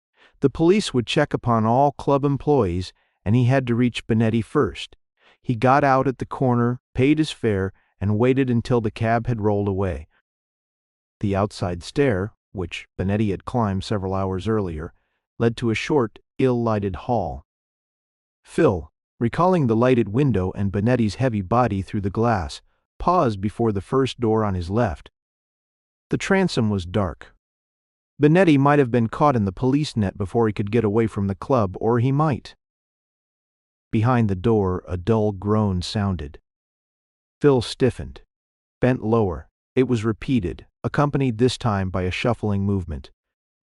The police would check upon all club employees, and he had to reach Benetti first. He got out at the corner, paid his fare, and waited until the cab had rolled away. The outside stair, which Benetti had climbed several hours earlier, led to a short, ill-lighted hall. Phil, recalling the lighted window and Benetti's heavy body through the glass, paused before the first door on his left. The transom was dark. Benetti might have been caught in the police net before he could get away from the club, or he might. Behind the door, a dull groan sounded. Phil stiffened, bent lower. It was repeated, accompanied this time by a shuffling movement.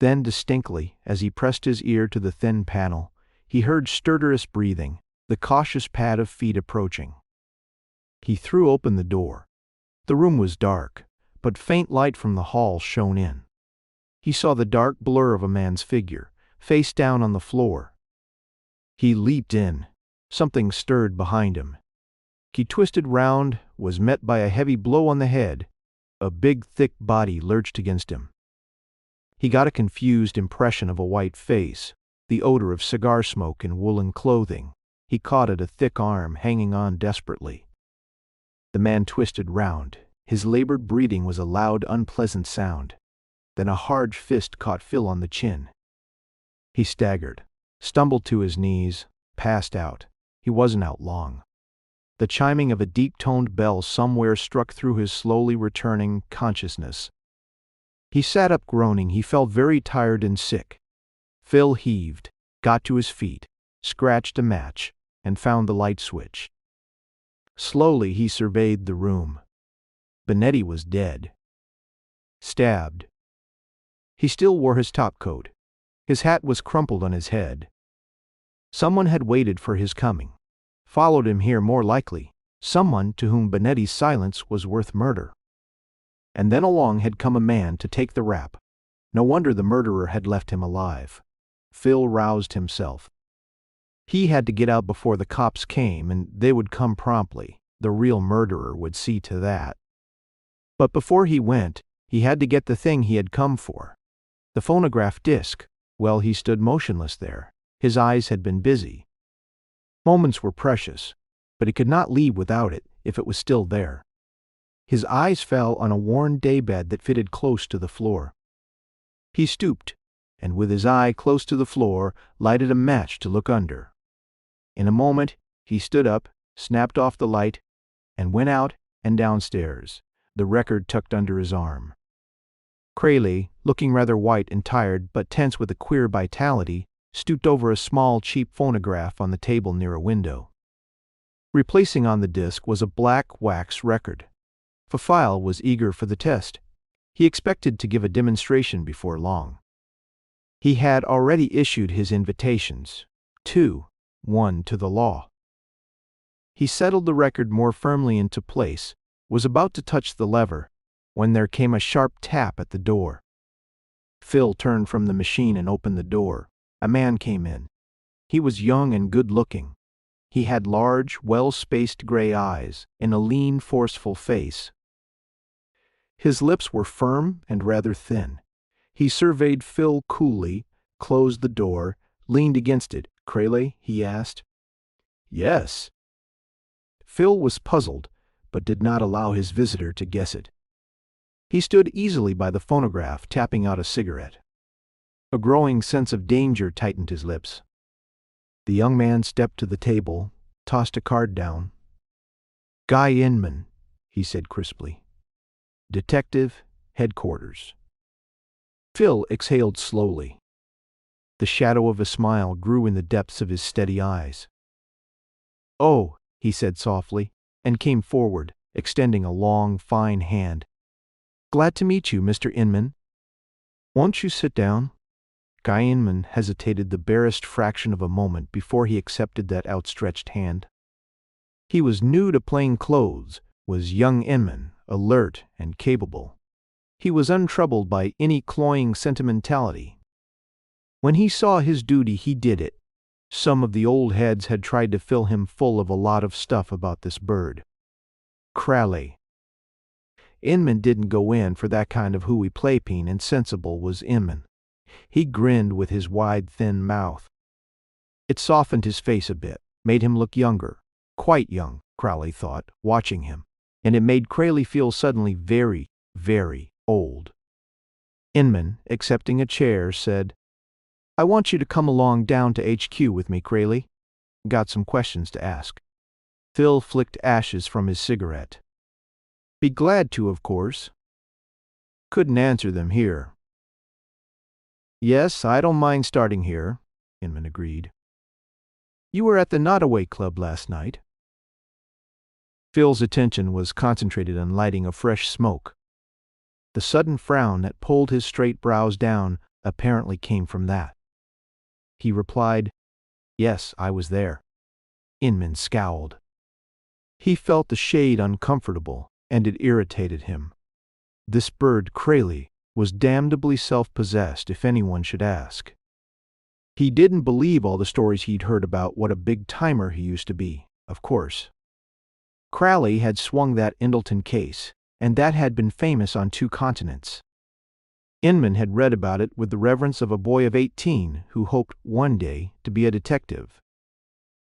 Then distinctly, as he pressed his ear to the thin panel, he heard stertorous breathing, the cautious pad of feet approaching. He threw open the door. The room was dark, but faint light from the hall shone in. He saw the dark blur of a man's figure, face down on the floor. He leaped in. Something stirred behind him. He twisted round, was met by a heavy blow on the head. A big, thick body lurched against him. He got a confused impression of a white face, the odor of cigar smoke and woolen clothing. He caught at a thick arm, hanging on desperately. The man twisted round. His labored breathing was a loud, unpleasant sound. Then a hard fist caught Phil on the chin. He staggered, stumbled to his knees, passed out. He wasn't out long. The chiming of a deep-toned bell somewhere struck through his slowly returning consciousness. He sat up groaning. He felt very tired and sick. Phil heaved, got to his feet, scratched a match, and found the light switch. Slowly he surveyed the room. Benetti was dead. Stabbed. He still wore his topcoat. His hat was crumpled on his head. Someone had waited for his coming. Followed him here more likely. Someone to whom Benetti's silence was worth murder. And then along had come a man to take the rap. No wonder the murderer had left him alive. Phil roused himself. He had to get out before the cops came, and they would come promptly. The real murderer would see to that. But before he went, he had to get the thing he had come for. The phonograph disc. Well, he stood motionless there. His eyes had been busy. Moments were precious, but he could not leave without it if it was still there. His eyes fell on a worn daybed that fitted close to the floor. He stooped, and with his eye close to the floor, lighted a match to look under. In a moment, he stood up, snapped off the light, and went out and downstairs, the record tucked under his arm. Craleigh, looking rather white and tired but tense with a queer vitality, stooped over a small, cheap phonograph on the table near a window. Replacing on the disc was a black wax record. Fafile was eager for the test. He expected to give a demonstration before long. He had already issued his invitations. 2, 1 to the law. He settled the record more firmly into place, was about to touch the lever, when there came a sharp tap at the door. Phil turned from the machine and opened the door. A man came in. He was young and good-looking. He had large, well-spaced gray eyes and a lean, forceful face. His lips were firm and rather thin. He surveyed Phil coolly, closed the door, leaned against it. "Craleigh?" he asked. "Yes." Phil was puzzled, but did not allow his visitor to guess it. He stood easily by the phonograph, tapping out a cigarette. A growing sense of danger tightened his lips. The young man stepped to the table, tossed a card down. "Guy Inman," he said crisply. "Detective, Headquarters." Phil exhaled slowly. The shadow of a smile grew in the depths of his steady eyes. "Oh," he said softly, and came forward, extending a long, fine hand. "Glad to meet you, Mr. Inman. Won't you sit down?" Guy Inman hesitated the barest fraction of a moment before he accepted that outstretched hand. He was new to plain clothes, was young Inman, alert and capable. He was untroubled by any cloying sentimentality. When he saw his duty, he did it. Some of the old heads had tried to fill him full of a lot of stuff about this bird. Craleigh. Inman didn't go in for that kind of hooey playpen, and sensible was Inman. He grinned with his wide, thin mouth. It softened his face a bit, made him look younger. Quite young, Craleigh thought, watching him, and it made Craleigh feel suddenly very, very old. Inman, accepting a chair, said, "I want you to come along down to HQ with me, Craleigh. Got some questions to ask." Phil flicked ashes from his cigarette. "Be glad to, of course. Couldn't answer them here." "Yes, I don't mind starting here," Inman agreed. "You were at the Notaway Club last night." Phil's attention was concentrated on lighting a fresh smoke. The sudden frown that pulled his straight brows down apparently came from that. He replied, "Yes, I was there." Inman scowled. He felt the shade uncomfortable, and it irritated him. This bird, Craleigh, was damnably self-possessed, if anyone should ask. He didn't believe all the stories he'd heard about what a big-timer he used to be, of course. Craleigh had swung that Indleton case, and that had been famous on 2 continents. Inman had read about it with the reverence of a boy of 18 who hoped one day to be a detective.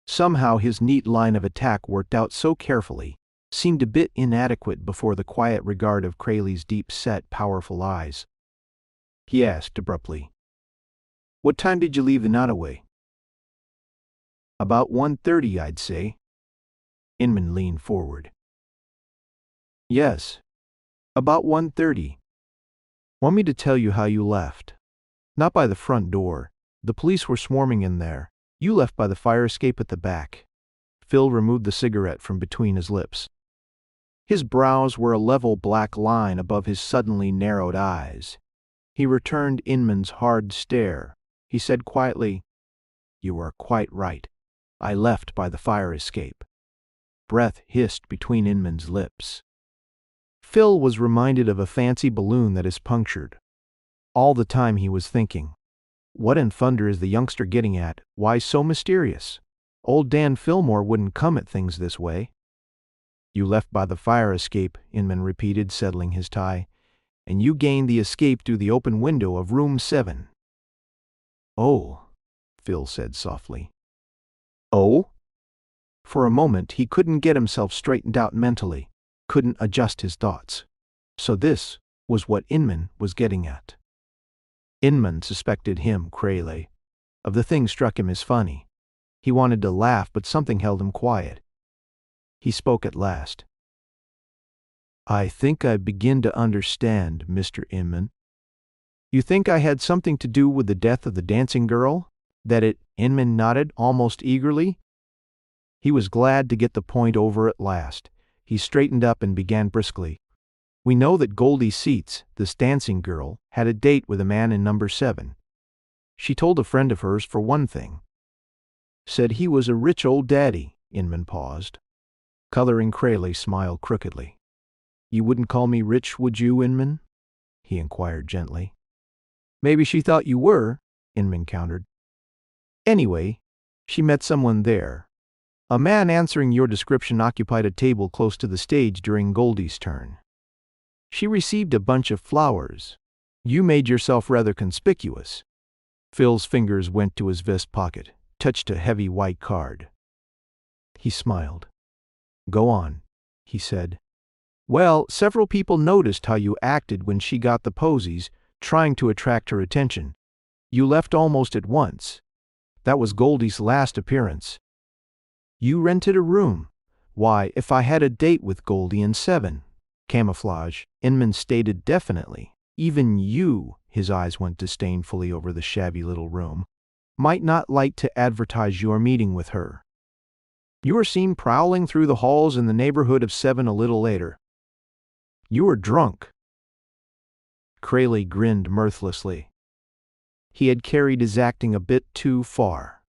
Somehow his neat line of attack worked out so carefully, seemed a bit inadequate before the quiet regard of Craleigh's deep-set, powerful eyes. He asked abruptly, "What time did you leave the Notaway?" "About 1:30, I'd say." Inman leaned forward. "Yes, about 1:30. Want me to tell you how you left?" "Not by the front door. The police were swarming in there. You left by the fire escape at the back." Phil removed the cigarette from between his lips. His brows were a level black line above his suddenly narrowed eyes. He returned Inman's hard stare. He said quietly, "You are quite right. I left by the fire escape." Breath hissed between Inman's lips. Phil was reminded of a fancy balloon that is punctured. All the time he was thinking, what in thunder is the youngster getting at? Why so mysterious? Old Dan Fillmore wouldn't come at things this way. "You left by the fire escape," Inman repeated, settling his tie, "and you gained the escape through the open window of room 7. "Oh," Phil said softly. "Oh?" For a moment he couldn't get himself straightened out mentally, couldn't adjust his thoughts. So this was what Inman was getting at. Inman suspected him, Craleigh, of the thing struck him as funny. He wanted to laugh, but something held him quiet. He spoke at last. "I think I begin to understand, Mr. Inman. You think I had something to do with the death of the dancing girl? That it—" Inman nodded almost eagerly. He was glad to get the point over at last. He straightened up and began briskly. "We know that Goldie Seats, this dancing girl, had a date with a man in number 7. She told a friend of hers, for one thing. Said he was a rich old daddy." Inman paused. Coloring Craleigh smiled crookedly. "You wouldn't call me rich, would you, Inman?" he inquired gently. "Maybe she thought you were," Inman countered. "Anyway, she met someone there. A man answering your description occupied a table close to the stage during Goldie's turn. She received a bunch of flowers. You made yourself rather conspicuous." Phil's fingers went to his vest pocket, touched a heavy white card. He smiled. "Go on," he said. "Well, several people noticed how you acted when she got the posies, trying to attract her attention. You left almost at once. That was Goldie's last appearance. You rented a room. Why, if I had a date with Goldie in 7, camouflage," Inman stated definitely, "even you," his eyes went disdainfully over the shabby little room, "might not like to advertise your meeting with her." You were seen prowling through the halls in the neighborhood of 7 a little later. You were drunk." Craleigh grinned mirthlessly. He had carried his acting a bit too far.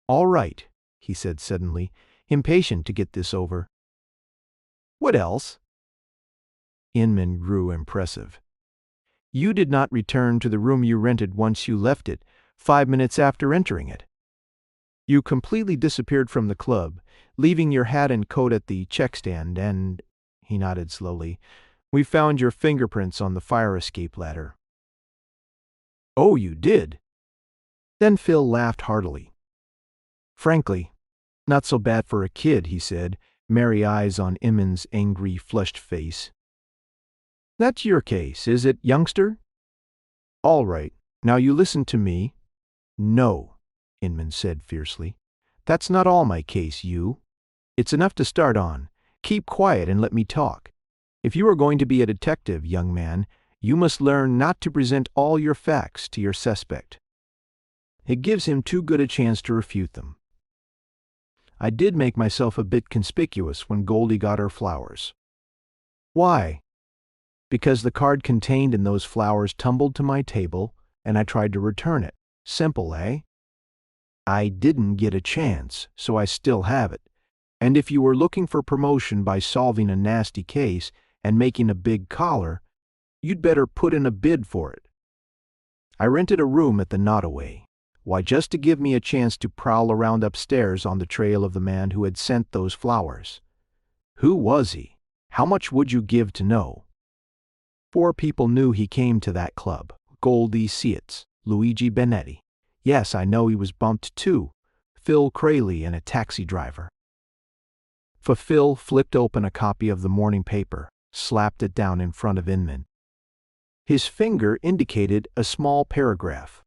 "All right," he said suddenly, impatient to get this over. "What else?" Inman grew impressive. "You did not return to the room you rented once you left it, 5 minutes after entering it. You completely disappeared from the club, leaving your hat and coat at the checkstand, and," he nodded slowly, "we found your fingerprints on the fire escape ladder." "Oh, you did?" Then Phil laughed heartily. "Frankly, not so bad for a kid," he said, merry eyes on Inman's angry, flushed face. "That's your case, is it, youngster? All right, now you listen to me." "No," Inman said fiercely. "That's not all my case, you. It's enough to start on. Keep quiet and let me talk. If you are going to be a detective, young man, you must learn not to present all your facts to your suspect. It gives him too good a chance to refute them. I did make myself a bit conspicuous when Goldie got her flowers." "Why?" "Because the card contained in those flowers tumbled to my table, and I tried to return it. Simple, eh? I didn't get a chance, so I still have it. And if you were looking for promotion by solving a nasty case and making a big collar, you'd better put in a bid for it. I rented a room at the Nottoway. Why, just to give me a chance to prowl around upstairs on the trail of the man who had sent those flowers. Who was he? How much would you give to know? 4 people knew he came to that club. Goldie Seitz, Luigi Benetti. Yes, I know he was bumped too. Phil Craleigh and a taxi driver." Phil flipped open a copy of the morning paper, slapped it down in front of Inman. His finger indicated a small paragraph.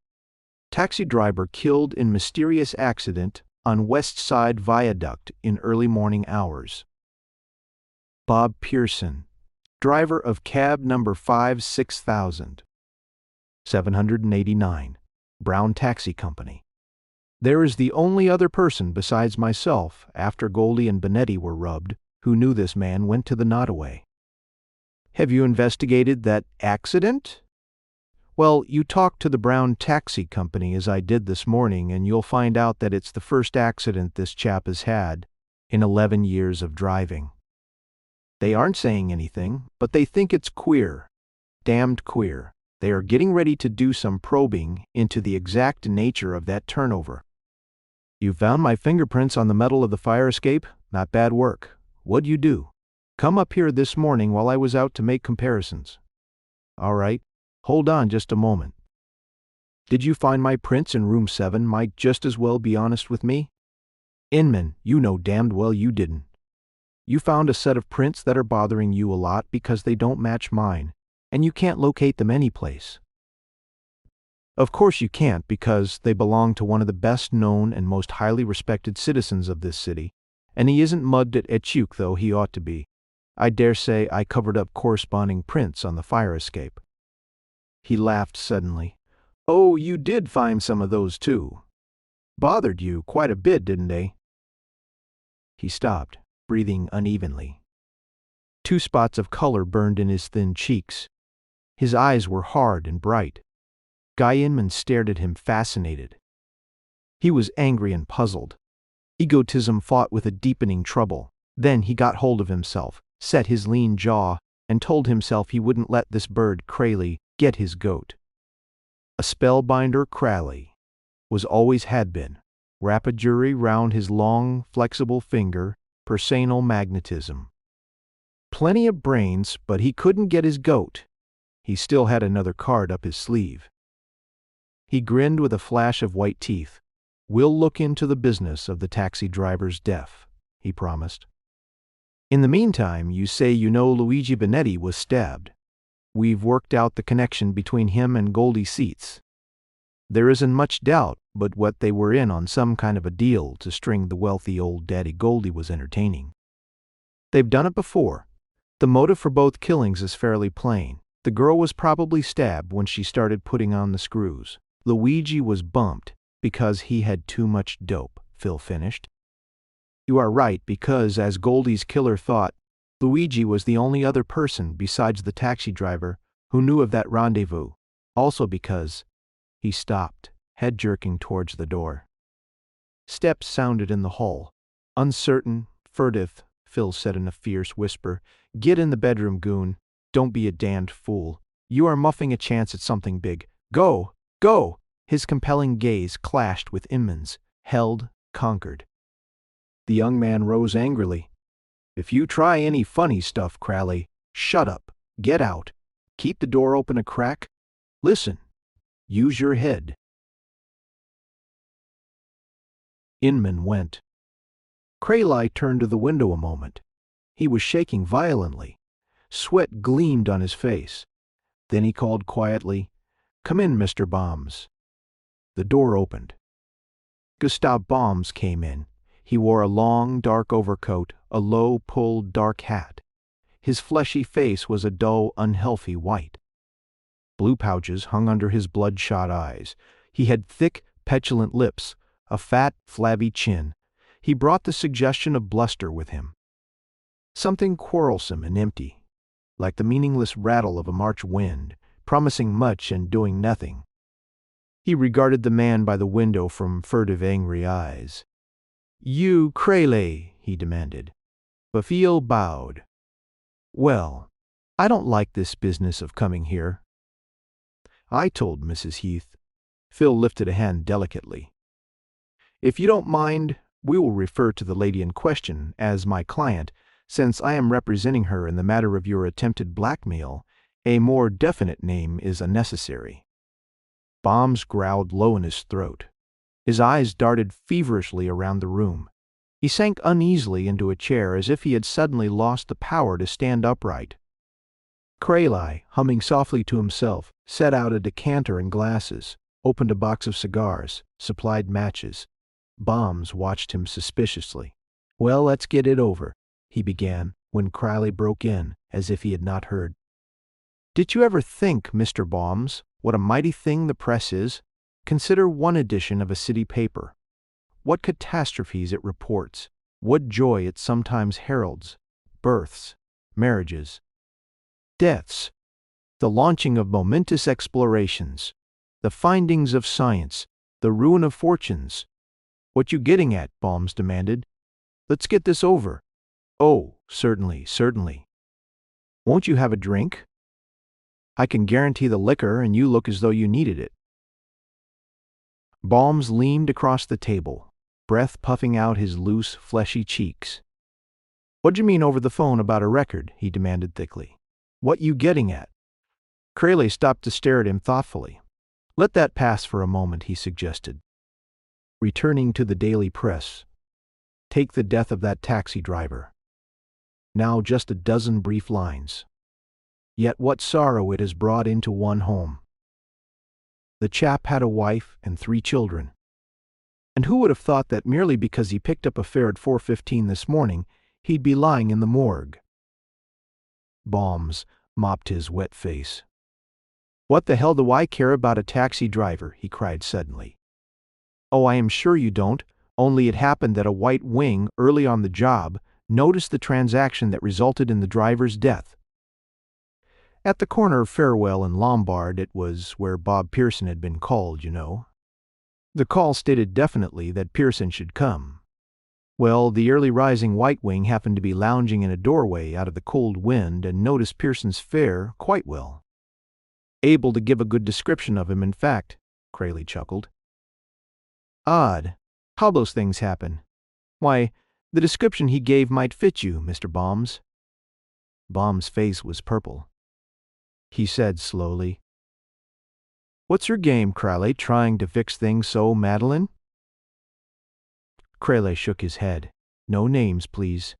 "Taxi driver killed in mysterious accident on West Side Viaduct in early morning hours. Bob Pearson, driver of cab number 56000, 789, Brown Taxi Company. There is the only other person besides myself, after Goldie and Benetti were rubbed, who knew this man went to the Nottoway." "Have you investigated that accident?" "Well, you talk to the Brown Taxi Company as I did this morning, and you'll find out that it's the first accident this chap has had in 11 years of driving. They aren't saying anything, but they think it's queer. Damned queer. They are getting ready to do some probing into the exact nature of that turnover." "You found my fingerprints on the metal of the fire escape? Not bad work. What'd you do?" "Come up here this morning while I was out to make comparisons." "All right. Hold on just a moment. Did you find my prints in room 7? Might just as well be honest with me." "Inman, you know damned well you didn't. You found a set of prints that are bothering you a lot because they don't match mine, and you can't locate them anyplace." "Of course you can't, because they belong to one of the best known and most highly respected citizens of this city, and he isn't mugged at Echuke, though he ought to be. I dare say I covered up corresponding prints on the fire escape." He laughed suddenly. "Oh, you did find some of those too. Bothered you quite a bit, didn't they?" He stopped, breathing unevenly. 2 spots of color burned in his thin cheeks. His eyes were hard and bright. Guy Inman stared at him fascinated. He was angry and puzzled. Egotism fought with a deepening trouble. Then he got hold of himself, set his lean jaw, and told himself he wouldn't let this bird Craleigh get his goat. A spellbinder Craleigh was always had been. Rapiduri round his long, flexible finger, personal magnetism. Plenty of brains, but he couldn't get his goat. He still had another card up his sleeve. He grinned with a flash of white teeth. "We'll look into the business of the taxi driver's death," he promised. "In the meantime, you say you know Luigi Benetti was stabbed. We've worked out the connection between him and Goldie Seitz. There isn't much doubt but what they were in on some kind of a deal to string the wealthy old daddy Goldie was entertaining. They've done it before. The motive for both killings is fairly plain. The girl was probably stabbed when she started putting on the screws. Luigi was bumped because he had too much dope," Phil finished. You are right, because, as Goldie's killer thought, Luigi was the only other person besides the taxi driver who knew of that rendezvous. Also because he stopped, head jerking towards the door. Steps sounded in the hall. Uncertain, furtive, Phil said in a fierce whisper, "Get in the bedroom, goon. Don't be a damned fool. You are muffing a chance at something big. Go! Go!" His compelling gaze clashed with Inman's, held, conquered. The young man rose angrily. "If you try any funny stuff, Craleigh, shut up, get out, keep the door open a crack. Listen, use your head." Inman went. Craleigh turned to the window a moment. He was shaking violently. Sweat gleamed on his face. Then he called quietly, "Come in, Mr. Bombs." The door opened. Gustav Bombs came in. He wore a long, dark overcoat, a low-pulled dark hat. His fleshy face was a dull, unhealthy white. Blue pouches hung under his bloodshot eyes. He had thick, petulant lips, a fat, flabby chin. He brought the suggestion of bluster with him. Something quarrelsome and empty, like the meaningless rattle of a March wind, promising much and doing nothing. He regarded the man by the window from furtive, angry eyes. "You, Craleigh," he demanded. Phil bowed. "Well, I don't like this business of coming here." "I told Mrs. Heath." Phil lifted a hand delicately. "If you don't mind, we will refer to the lady in question as my client, since I am representing her in the matter of your attempted blackmail. A more definite name is unnecessary." Bombs growled low in his throat. His eyes darted feverishly around the room. He sank uneasily into a chair as if he had suddenly lost the power to stand upright. Craleigh, humming softly to himself, set out a decanter and glasses, opened a box of cigars, supplied matches. Bombs watched him suspiciously. "Well, let's get it over," he began, when Craleigh broke in, as if he had not heard. "Did you ever think, Mr. Bombs, what a mighty thing the press is? Consider one edition of a city paper. What catastrophes it reports, what joy it sometimes heralds, births, marriages, deaths, the launching of momentous explorations, the findings of science, the ruin of fortunes." "What you getting at?" Bombs demanded. "Let's get this over." "Oh, certainly, certainly. Won't you have a drink? I can guarantee the liquor, and you look as though you needed it." Bombs leaned across the table, breath puffing out his loose, fleshy cheeks. "What do you mean over the phone about a record?" he demanded thickly. "What you getting at?" Craleigh stopped to stare at him thoughtfully. "Let that pass for a moment," he suggested. Returning to the daily press. Take the death of that taxi driver. Now just a dozen brief lines. Yet what sorrow it has brought into one home. The chap had a wife and 3 children. And who would have thought that merely because he picked up a fare at 4:15 this morning, he'd be lying in the morgue? Bombs mopped his wet face. "What the hell do I care about a taxi driver?" he cried suddenly. "Oh, I am sure you don't, only it happened that a white wing, early on the job, noticed the transaction that resulted in the driver's death. At the corner of Farewell and Lombard, it was where Bob Pearson had been called, you know. The call stated definitely that Pearson should come. Well, the early rising white wing happened to be lounging in a doorway out of the cold wind and noticed Pearson's fare quite well. Able to give a good description of him, in fact," Craleigh chuckled. "Odd. How those things happen. Why, the description he gave might fit you, Mr. Bombs." Bombs' face was purple. He said slowly, "What's your game, Craleigh, trying to fix things so, Madeline?" Craleigh shook his head. "No names, please.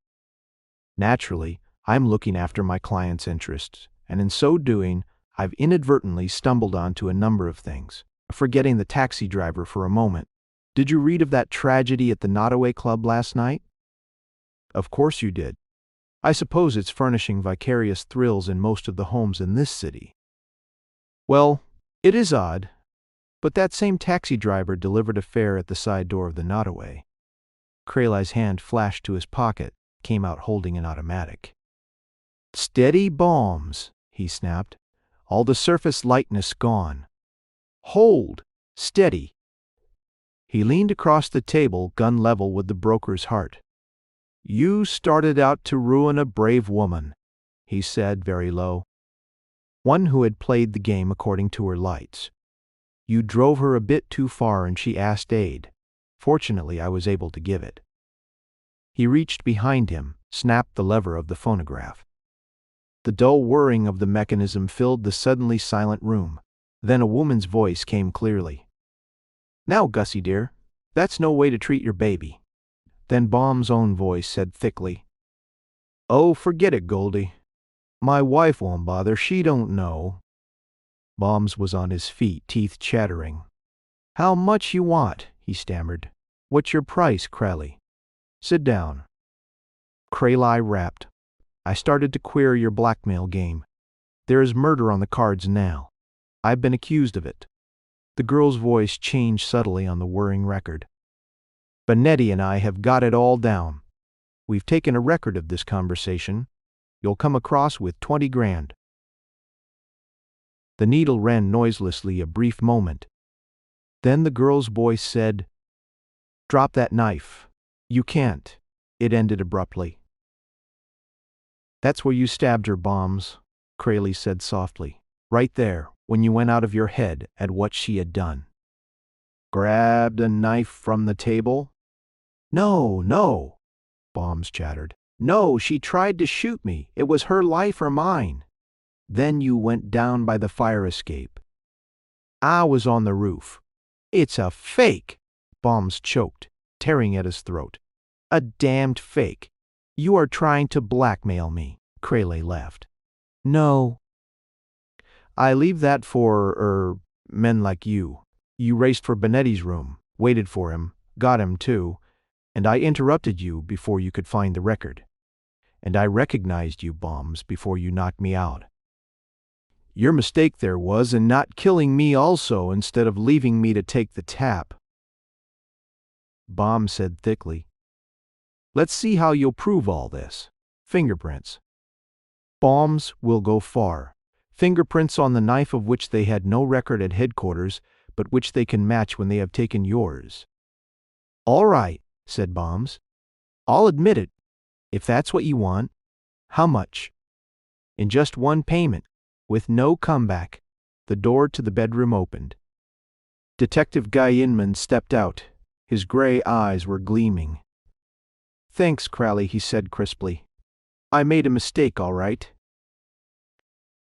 Naturally, I'm looking after my client's interests, and in so doing, I've inadvertently stumbled onto a number of things. Forgetting the taxi driver for a moment. Did you read of that tragedy at the Nottoway Club last night?" "Of course you did. I suppose it's furnishing vicarious thrills in most of the homes in this city." "Well, it is odd, but that same taxi driver delivered a fare at the side door of the Nottoway. Cralegh's hand flashed to his pocket, came out holding an automatic. "Steady bombs," he snapped. "All the surface lightness gone. Hold! Steady!" He leaned across the table, gun level with the broker's heart. "You started out to ruin a brave woman," he said very low. "One who had played the game according to her lights. You drove her a bit too far and she asked aid. Fortunately, I was able to give it." He reached behind him, snapped the lever of the phonograph. The dull whirring of the mechanism filled the suddenly silent room. Then a woman's voice came clearly. "Now, Gussie dear, that's no way to treat your baby." Then Baum's own voice said thickly, "Oh, forget it, Goldie. My wife won't bother, she don't know." Baum's was on his feet, teeth chattering. "How much you want?" he stammered. "What's your price, Craleigh? Sit down." Craleigh rapped. "I started to queer your blackmail game. There is murder on the cards now. I've been accused of it." The girl's voice changed subtly on the whirring record. "Benetti and I have got it all down. We've taken a record of this conversation. You'll come across with 20 grand. The needle ran noiselessly a brief moment. Then the girl's voice said, "Drop that knife. You can't." It ended abruptly. "That's where you stabbed her, Bombs," Craleigh said softly. "Right there, when you went out of your head at what she had done." "Grabbed a knife from the table?" No, Bombs chattered. "No, she tried to shoot me. It was her life or mine." "Then you went down by the fire escape." "I was on the roof." "It's a fake!" Bombs choked, tearing at his throat. "A damned fake. You are trying to blackmail me," Craleigh laughed. "No. I leave that for, men like you. You raced for Benetti's room, waited for him, got him too, and I interrupted you before you could find the record. And I recognized you, Bombs, before you knocked me out. Your mistake there was in not killing me also instead of leaving me to take the tap." Bombs said thickly, "Let's see how you'll prove all this. Fingerprints." Bombs will go far. Fingerprints on the knife of which they had no record at headquarters, but which they can match when they have taken yours. "All right," said Bombs. "I'll admit it, if that's what you want. How much?" "In just one payment, with no comeback." The door to the bedroom opened. Detective Guy Inman stepped out. His gray eyes were gleaming. "Thanks, Craleigh," he said crisply. "I made a mistake, all right."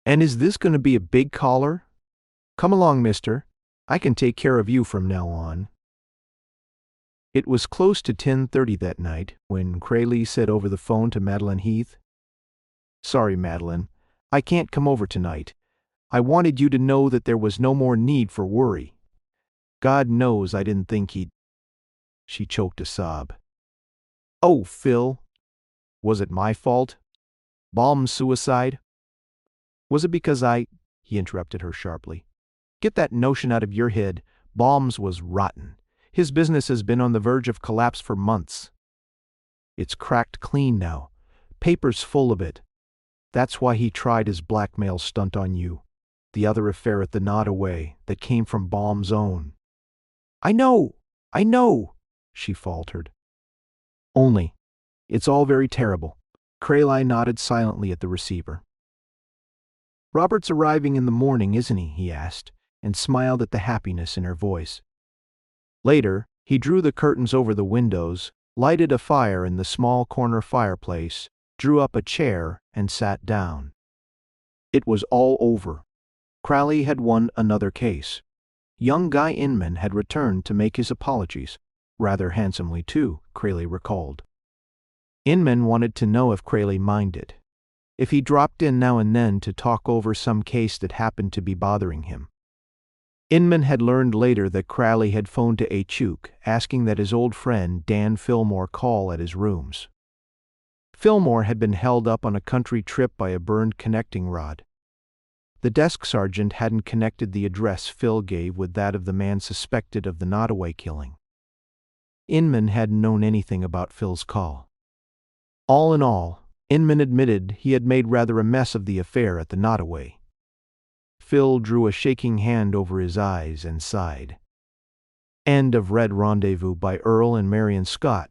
"And is this going to be a big collar? Come along, mister. I can take care of you from now on." It was close to 10:30 that night when Craleigh said over the phone to Madeline Heath, "Sorry, Madeline, I can't come over tonight. I wanted you to know that there was no more need for worry. God knows I didn't think he'd—" She choked a sob. "Oh, Phil. Was it my fault? Baum's suicide? Was it because He interrupted her sharply. "Get that notion out of your head. Baum's was rotten. His business has been on the verge of collapse for months. It's cracked clean now. Papers full of it. That's why he tried his blackmail stunt on you. The other affair at the Nodaway that came from Baum's own." I know, she faltered. "Only, it's all very terrible." Craleigh nodded silently at the receiver. "Robert's arriving in the morning, isn't he?" he asked, and smiled at the happiness in her voice. Later, he drew the curtains over the windows, lighted a fire in the small corner fireplace, drew up a chair, and sat down. It was all over. Craleigh had won another case. Young Guy Inman had returned to make his apologies. Rather handsomely, too, Craleigh recalled. Inman wanted to know if Craleigh minded. If he dropped in now and then to talk over some case that happened to be bothering him. Inman had learned later that Craleigh had phoned to Achuk, asking that his old friend Dan Fillmore call at his rooms. Fillmore had been held up on a country trip by a burned connecting rod. The desk sergeant hadn't connected the address Phil gave with that of the man suspected of the Nodaway killing. Inman hadn't known anything about Phil's call. All in all, Inman admitted he had made rather a mess of the affair at the Nottoway. Phil drew a shaking hand over his eyes and sighed. End of Red Rendezvous by Earl and Marion Scott.